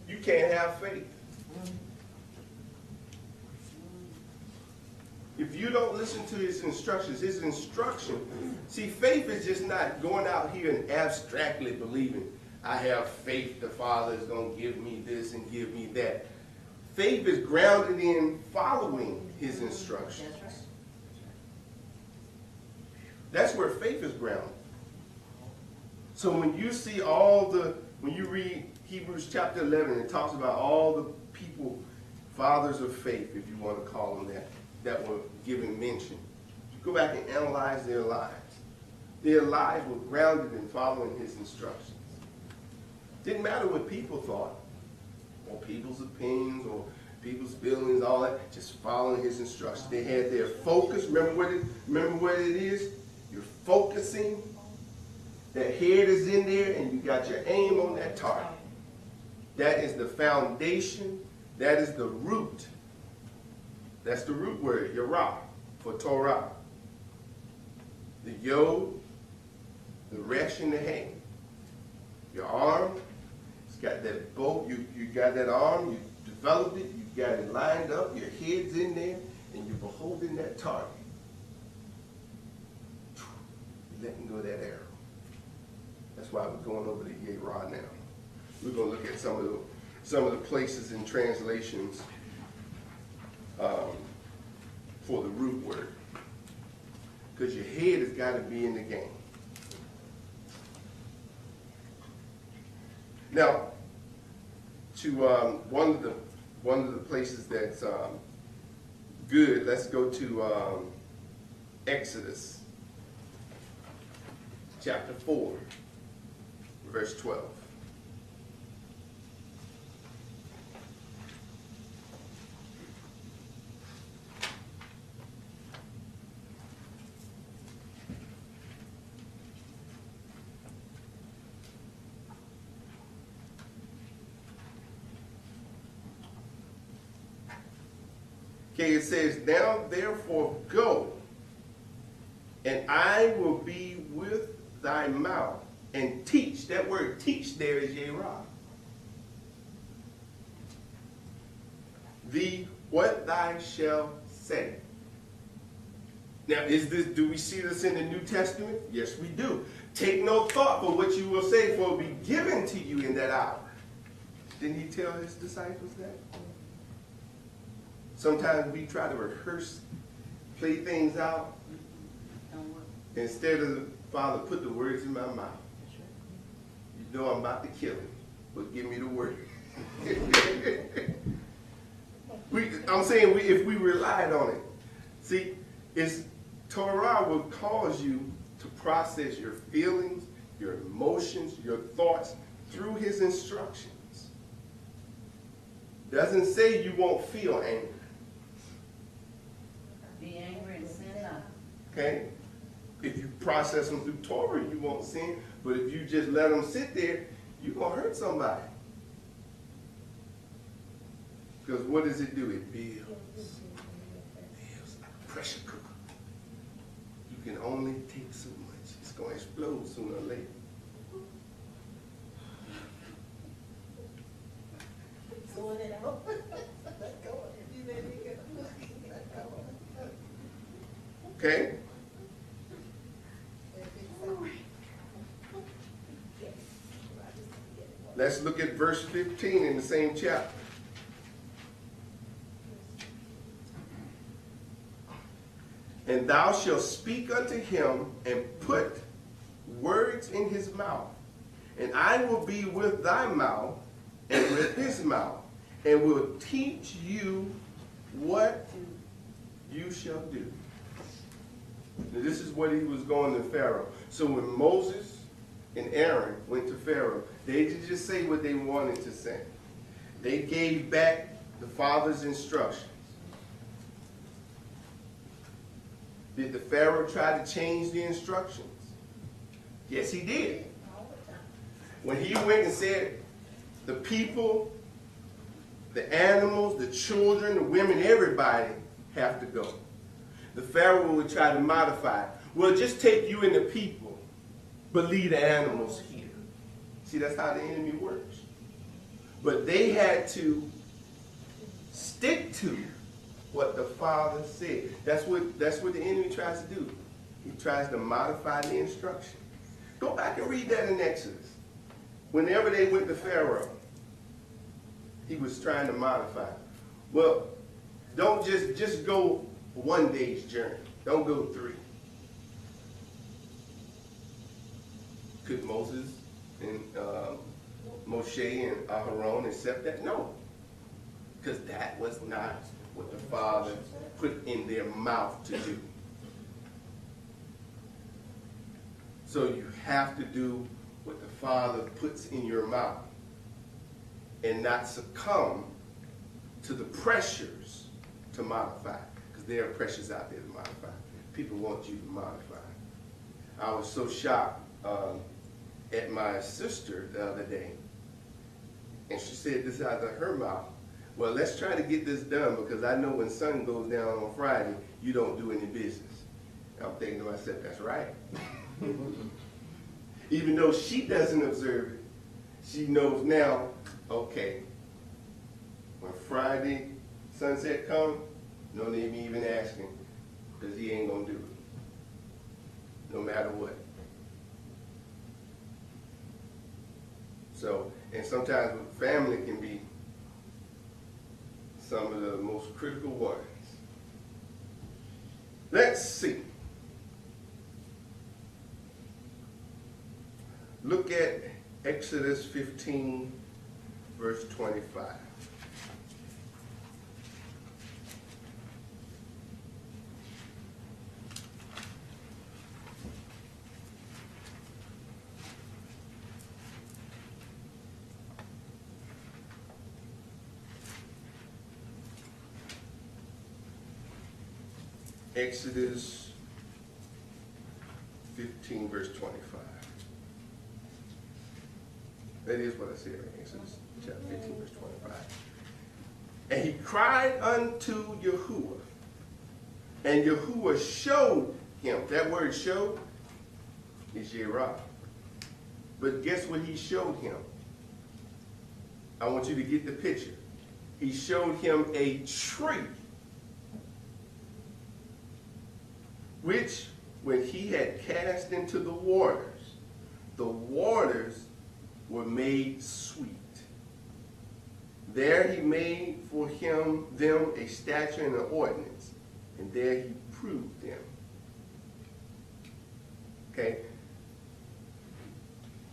you can't have faith. If you don't listen to his instruction, see, faith is just not going out here and abstractly believing, I have faith the Father is going to give me this and give me that. Faith is grounded in following his instructions. That's where faith is grounded. So when you see when you read Hebrews chapter 11, it talks about all the people, fathers of faith, if you want to call them that were given mention. You go back and analyze their lives. Their lives were grounded in following his instructions. Didn't matter what people thought, or people's opinions, or people's feelings, all that, just following his instructions. They had their focus. Remember what it is? You're focusing. That head is in there, and you got your aim on that target. That is the foundation. That is the root. That's the root word, Yerah, for Torah. The Yod, the Resh, and the Hey. Your arm, it's got that bow. You got that arm, you developed it, you got it lined up, your head's in there, and you're beholding that target. You're letting go of that arrow. That's why we're going over to Yerah now. We're going to look at some of the places in translations for the root word, because your head has got to be in the game. Now, to one of the one of the places that's good, let's go to Exodus chapter 4, verse 12. Okay, it says, now therefore go, and I will be with thy mouth, and teach. That word teach there is Yerah. Thee what thou shalt say. Now, do we see this in the New Testament? Yes, we do. Take no thought for what you will say, for it will be given to you in that hour. Didn't he tell his disciples that? Sometimes we try to rehearse, play things out, instead of, Father, put the words in my mouth. You know I'm about to kill him, but give me the word. I'm saying if we relied on it. See, Torah will cause you to process your feelings, your emotions, your thoughts through his instructions. Doesn't say you won't feel anger. Be angry and sin not. Okay? If you process them through Torah, you won't sin. But if you just let them sit there, you're going to hurt somebody. Because what does it do? It builds. It builds like a pressure cooker. You can only take so much. It's going to explode sooner or later. Okay? Let's look at verse 15 in the same chapter. And thou shalt speak unto him and put words in his mouth. And I will be with thy mouth and with his mouth, and will teach you what you shall do. Now, this is what he was going to Pharaoh. So when Moses and Aaron went to Pharaoh, they didn't just say what they wanted to say. They gave back the Father's instructions. Did the Pharaoh try to change the instructions? Yes, he did. When he went and said, the people, the animals, the children, the women, everybody have to go. The Pharaoh would try to modify it. Well, just take you and the people, but leave the animals here. See, that's how the enemy works. But they had to stick to what the Father said. That's what the enemy tries to do. He tries to modify the instruction. Go back and read that in Exodus. Whenever they went to Pharaoh, he was trying to modify. Well, don't just go one day's journey. Don't go 3. Could Moses and Moshe and Aaron accept that? No. Because that was not what the Father put in their mouth to do. So you have to do what the Father puts in your mouth and not succumb to the pressures to modify. Because there are pressures out there to modify. People want you to modify. I was so shocked at my sister the other day. And she said this out of her mouth. Well, let's try to get this done because I know when sun goes down on Friday, you don't do any business. And I'm thinking to myself, that's right. Even though she doesn't observe it, she knows now, okay, when Friday sunset comes, no need me even asking because he ain't going to do it, no matter what. So, and sometimes family can be some of the most critical ones. Let's see. Look at Exodus 15, verse 25. Exodus 15, verse 25. That is what I said, right? Exodus chapter 15, verse 25. And he cried unto Yahuwah, and Yahuwah showed him. That word showed is Yerah. But guess what he showed him? I want you to get the picture. He showed him a tree, which when he had cast into the waters were made sweet. There he made for them a statute and an ordinance, and there he proved them. Okay?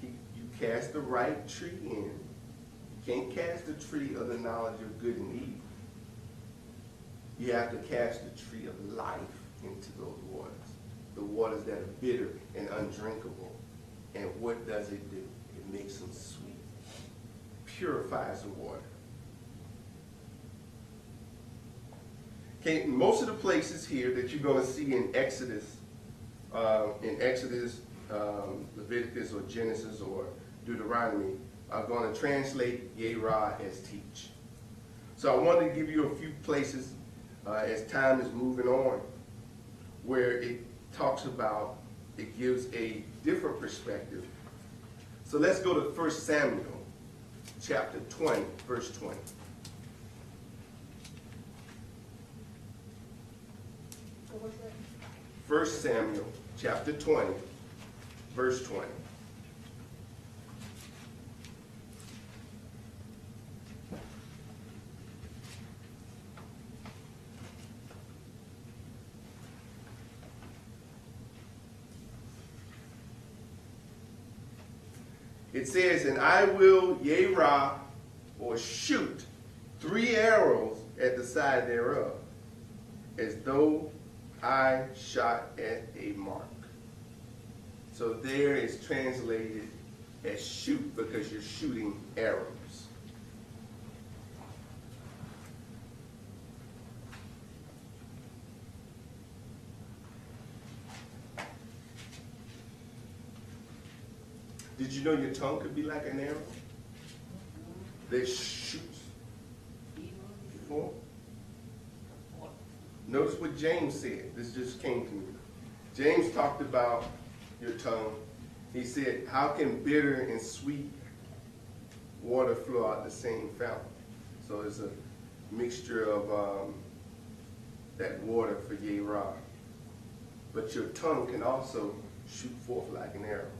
You cast the right tree in. You can't cast the tree of the knowledge of good and evil. You have to cast the tree of life into those waters. The waters that are bitter and undrinkable. And what does it do? It makes them sweet. Purifies the water. Okay, most of the places here that you're going to see in Exodus, Leviticus or Genesis or Deuteronomy, are going to translate Yerah as teach. So I wanted to give you a few places as time is moving on where it talks about, it gives a different perspective. So let's go to 1 Samuel chapter 20, verse 20. What was that? 1 Samuel chapter 20, verse 20. It says, and I will Yerah, or shoot 3 arrows at the side thereof, as though I shot at a mark. So there is translated as shoot because you're shooting arrows. Did you know your tongue could be like an arrow that shoots? Before? Notice what James said. This just came to me. James talked about your tongue. He said, how can bitter and sweet water flow out the same fountain? So it's a mixture of that water for Yerah. But your tongue can also shoot forth like an arrow.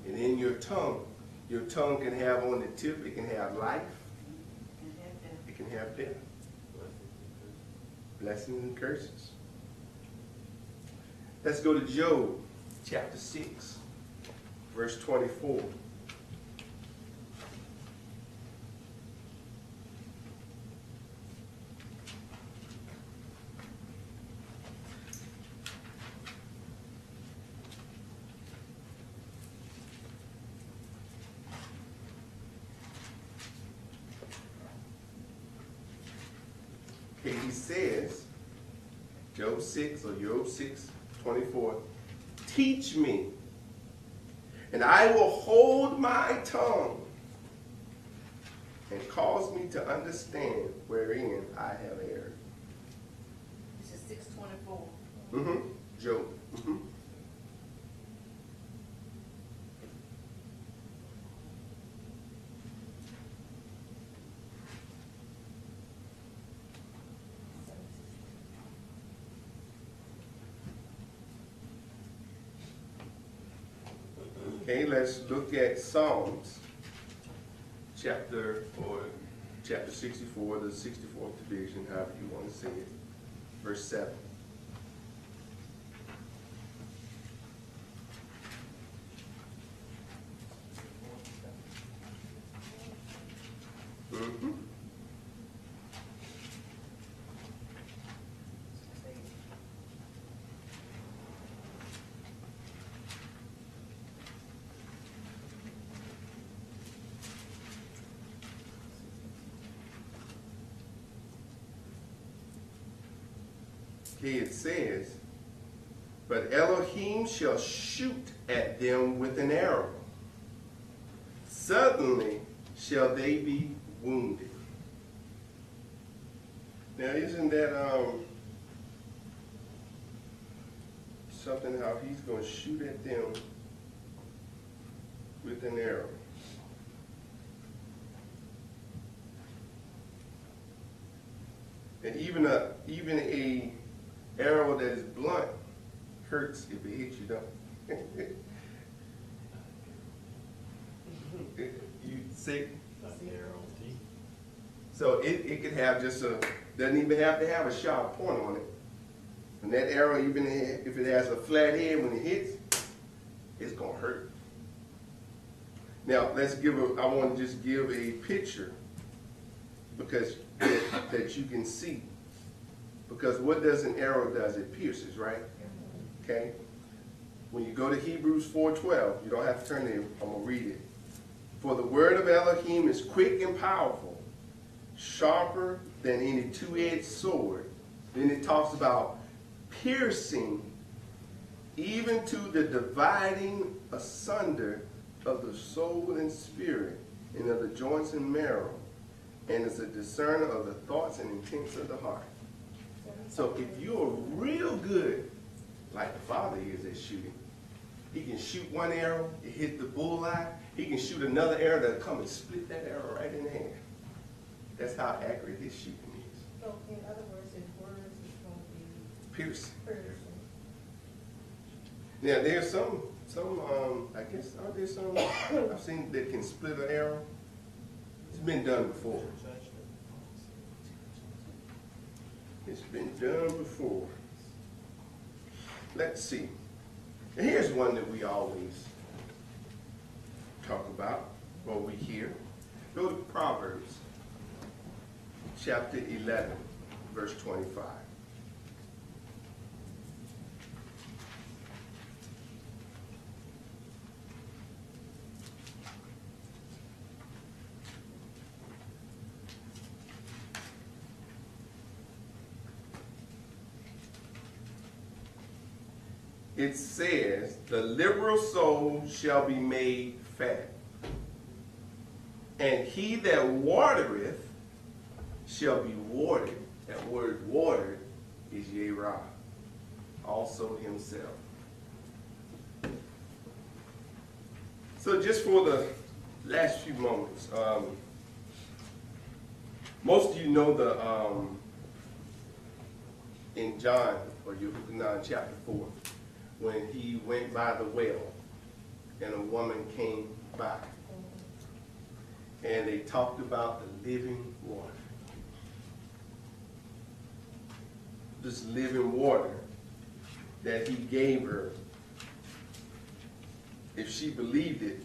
And in your tongue can have on the tip, it can have life, it can have death. Blessings and curses. Let's go to Job chapter 6, verse 24. Okay, he says, Job 6 or Job 6, 24, teach me, and I will hold my tongue, and cause me to understand wherein I have erred. This is 6:24. Job. Okay, let's look at Psalms, chapter 64, the 64th division, however you want to say it, verse 7. Okay, it says, but Elohim shall shoot at them with an arrow. Suddenly shall they be wounded. Now, isn't that something how he's going to shoot at them with an arrow? And even a arrow that is blunt hurts if it hits you, don't it? You see? Like the arrow teeth. So it could have just doesn't even have to have a sharp point on it. And that arrow, even if it has a flat head, when it hits, it's going to hurt. Now, I want to just give a picture because that you can see. Because what does an arrow does? It pierces, right? Okay? When you go to Hebrews 4:12, you don't have to turn there, I'm going to read it. For the word of Elohim is quick and powerful, sharper than any two-edged sword. Then it talks about piercing even to the dividing asunder of the soul and spirit and of the joints and marrow, and is a discerner of the thoughts and intents of the heart. So if you're real good, like the Father is at shooting, he can shoot one arrow, it hit the bullseye. He can shoot another arrow that'll come and split that arrow right in half. That's how accurate his shooting is. So in other words, his words is going to be Piercing. piercing. Now there's some I guess are there some I've seen that can split an arrow. It's been done before. It's been done before. Let's see. And here's one that we always talk about, or we hear. Go to Proverbs chapter 11, verse 25. It says, the liberal soul shall be made fat, and he that watereth shall be watered. That word watered is Yerah, also himself. So just for the last few moments, most of you know in John, or Yohanan chapter 4, when he went by the well and a woman came by and they talked about the living water. This living water that he gave her, if she believed it,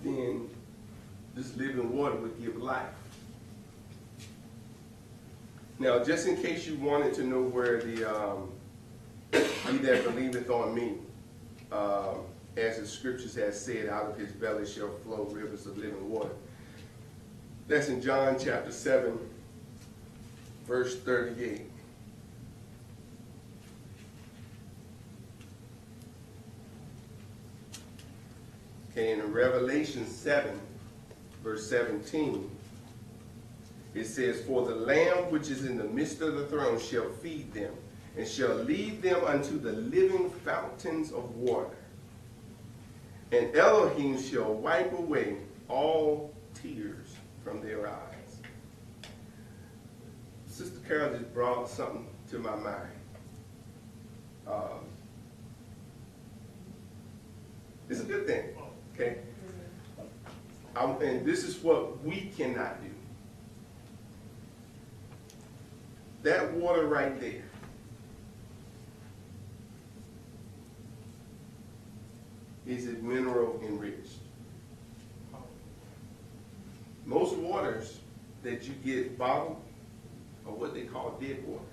then this living water would give life. Now, just in case you wanted to know where the he that believeth on me, as the scriptures has said, out of his belly shall flow rivers of living water. That's in John chapter 7, verse 38. Okay, and in Revelation 7, verse 17, it says, for the Lamb which is in the midst of the throne shall feed them, and shall lead them unto the living fountains of water. And Elohim shall wipe away all tears from their eyes. Sister Carol just brought something to my mind. It's a good thing, okay? And this is what we cannot do. That water right there, is it mineral enriched? Most waters that you get bottled are what they call dead water,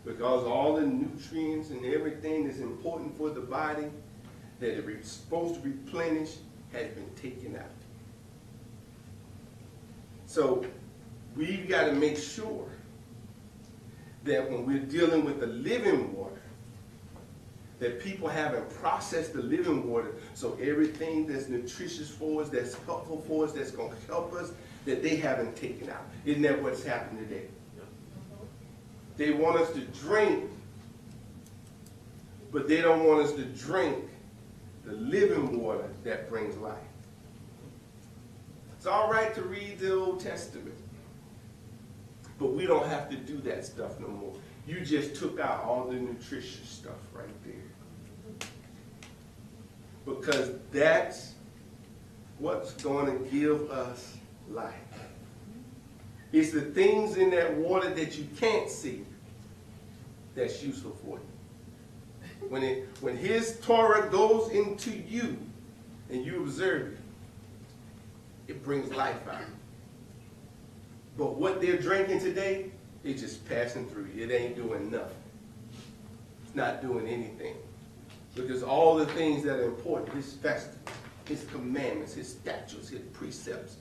because all the nutrients and everything that's important for the body that it's supposed to replenish has been taken out. So we've got to make sure that when we're dealing with the living water, that people haven't processed the living water, so everything that's nutritious for us, that's helpful for us, that's going to help us, that they haven't taken out. Isn't that what's happened today? They want us to drink, but they don't want us to drink the living water that brings life. It's all right to read the Old Testament, but we don't have to do that stuff no more. You just took out all the nutritious stuff right there. Because that's what's going to give us life. It's the things in that water that you can't see that's useful for you. When his Torah goes into you and you observe it, it brings life out. But what they're drinking today, it's just passing through. It ain't doing nothing. It's not doing anything. Because all the things that are important, his festivals, his commandments, his statutes, his precepts,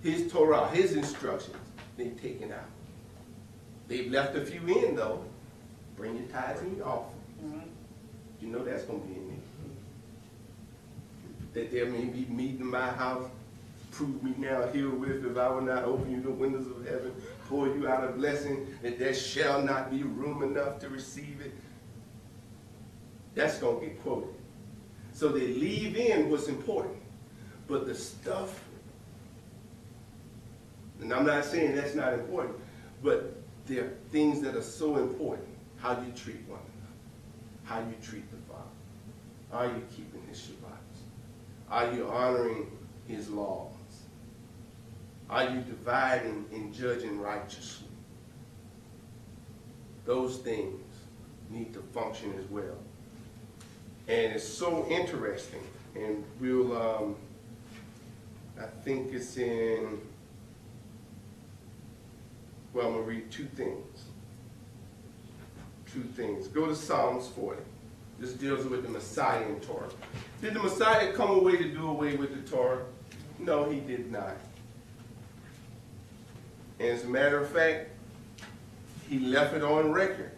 his Torah, his instructions, they've taken out. They've left a few in, though. Bring your tithes and your offering. You know that's going to be in there. That there may be meat in my house. Prove me now herewith, if I will not open you the windows of heaven, pour you out a blessing, that there shall not be room enough to receive it. That's going to get quoted. So they leave in what's important. But the stuff, and I'm not saying that's not important, but there are things that are so important. How you treat one another. How you treat the Father. Are you keeping his Shabbats? Are you honoring his laws? Are you dividing and judging righteously? Those things need to function as well. And it's so interesting. And we'll, I think it's in, well, I'm going to read two things. Two things. Go to Psalms 40. This deals with the Messiah in Torah. Did the Messiah come away to do away with the Torah? No, he did not. And as a matter of fact, he left it on record.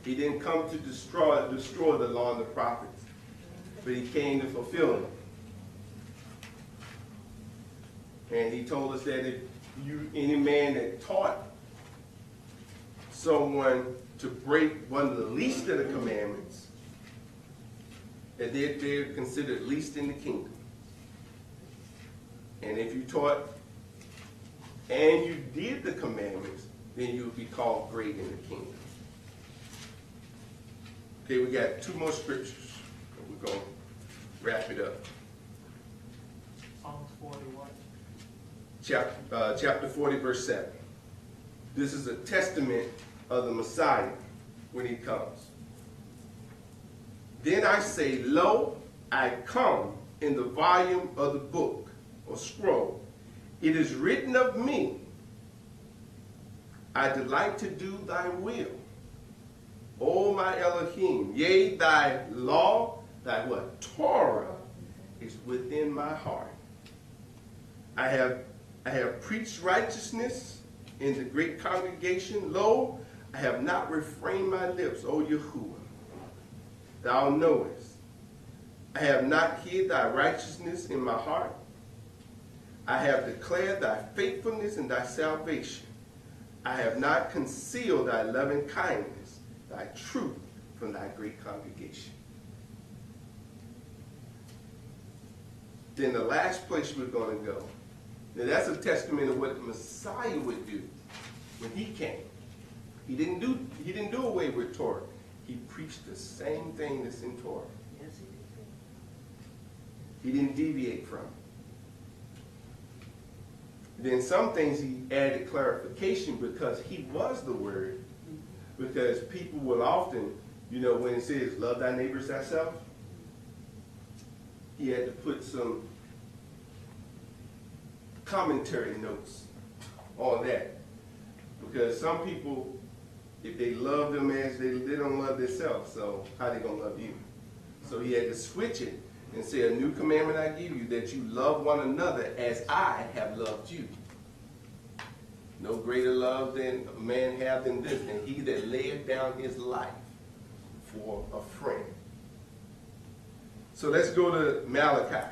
He didn't come to destroy the law and the prophets, but he came to fulfill it. And he told us that if any man that taught someone to break one of the least of the commandments, that they're considered least in the kingdom. And if you taught and you did the commandments, then you would be called great in the kingdom. Okay, we got two more scriptures. We're going to wrap it up. Psalms 41. Chapter 40, verse 7. This is a testament of the Messiah when he comes. Then I say, lo, I come in the volume of the book or scroll. It is written of me, I delight to do thy will. O my Elohim, yea, thy law, thy what? Torah is within my heart. I have preached righteousness in the great congregation. Lo, I have not refrained my lips, O Yahuwah. Thou knowest. I have not hid thy righteousness in my heart. I have declared thy faithfulness and thy salvation. I have not concealed thy loving kindness, thy truth from thy great congregation. Then the last place we're going to go. Now that's a testament of what the Messiah would do when he came. He didn't do away with Torah. He preached the same thing that's in Torah. Yes, he did. He didn't deviate from it. Then some things he added clarification because he was the word. Because people will often, when it says, love thy neighbor as thyself, he had to put some commentary notes on that. Because some people, if they love them as they don't love themselves, so how they gonna love you? So he had to switch it and say, a new commandment I give you, that you love one another as I have loved you. No greater love than a man have than this, than he that laid down his life for a friend. So let's go to Malachi.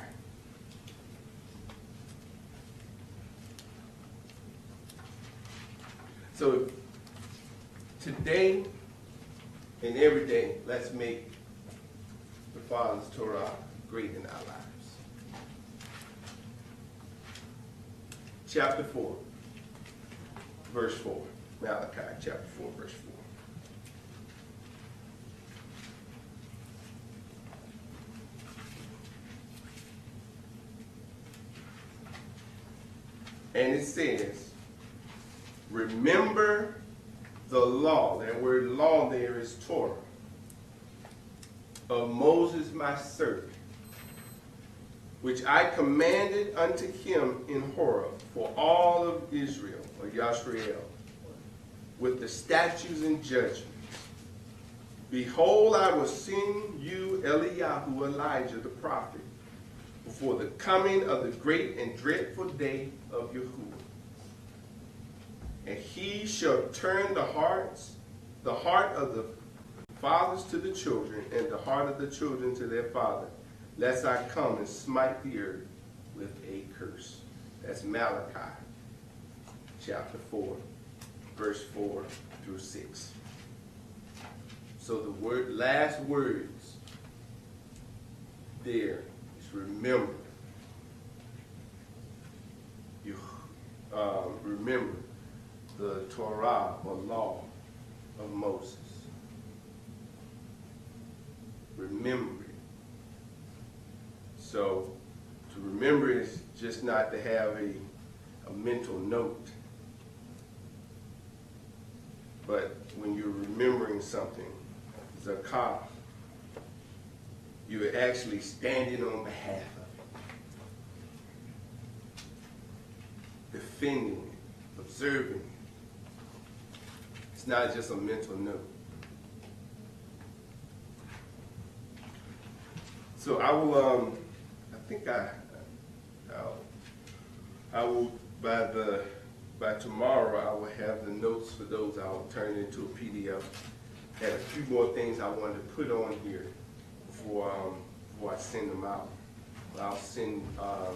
So today and every day, let's make the Father's Torah great in our lives. Chapter 4, verse 4. Malachi chapter 4, verse 4. And it says, remember the law. That word law there is Torah. Of Moses my servant, which I commanded unto him in Horeb for all of Israel, or Yashrael, with the statutes and judgments. Behold, I will send you Eliyahu, Elijah the prophet, before the coming of the great and dreadful day of Yahuwah. And he shall turn the heart of the fathers to the children, and the heart of the children to their father, lest I come and smite the earth with a curse. That's Malachi chapter 4, verse 4 through 6. So the last words there is remember. You remember the Torah or law of Moses. Remember it. So to remember is just not to have a mental note, but when you're remembering something, zakah, you're actually standing on behalf of it, defending it, observing it. It's not just a mental note. So I will, I will, by tomorrow, I will have the notes for those. I'll turn it into a PDF. Had a few more things I wanted to put on here before I send them out. But I'll send, I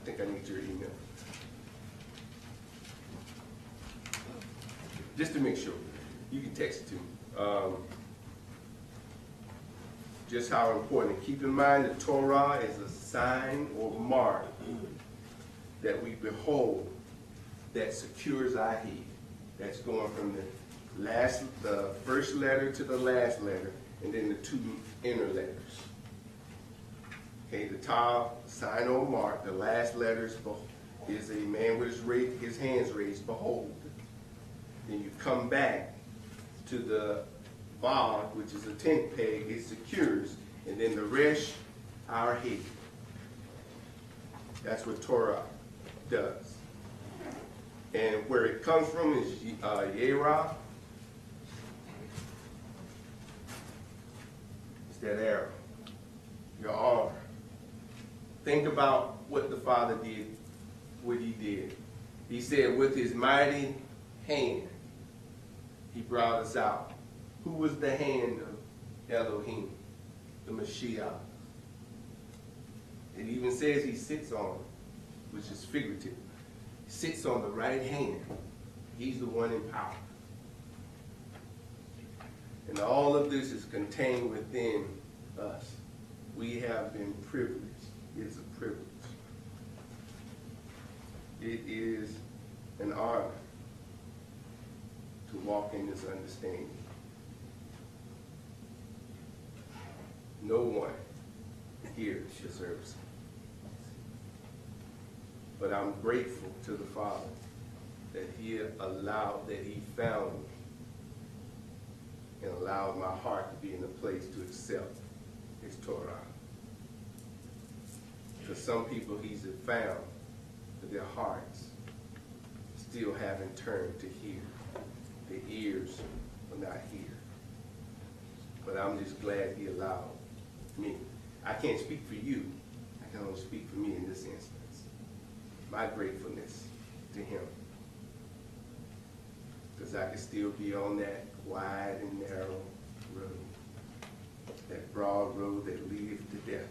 think I need your email. Just to make sure. You can text it to me. Just how important. Keep in mind the Torah is a sign or mark that we behold that secures our head. That's going from the first letter to the last letter, and then the two inner letters. Okay, the top, sign or mark, the last letter is a man with his hands raised, behold. Then you come back to the Vav, which is a tent peg, it secures, and then the resh, our head. That's what Torah does. And where it comes from is Yerah. It's that arrow, your arm. Think about what the Father did, what he did. He said, with his mighty hand, he brought us out. Who was the hand of Elohim? The Mashiach. It even says he sits on, which is figurative. He sits on the right hand. He's the one in power. And all of this is contained within us. We have been privileged. It is a privilege. It is an honor to walk in this understanding. No one here deserves it. But I'm grateful to the Father that he found me and allowed my heart to be in a place to accept his Torah. For some people he's found, but their hearts still haven't turned to hear. Their ears will not hear. But I'm just glad he allowed me. I can't speak for you. I can only speak for me in this instance. My gratefulness to him. because I can still be on that wide and narrow road, that broad road that leads to death.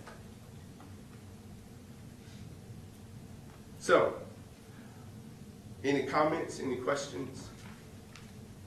So, any comments, any questions?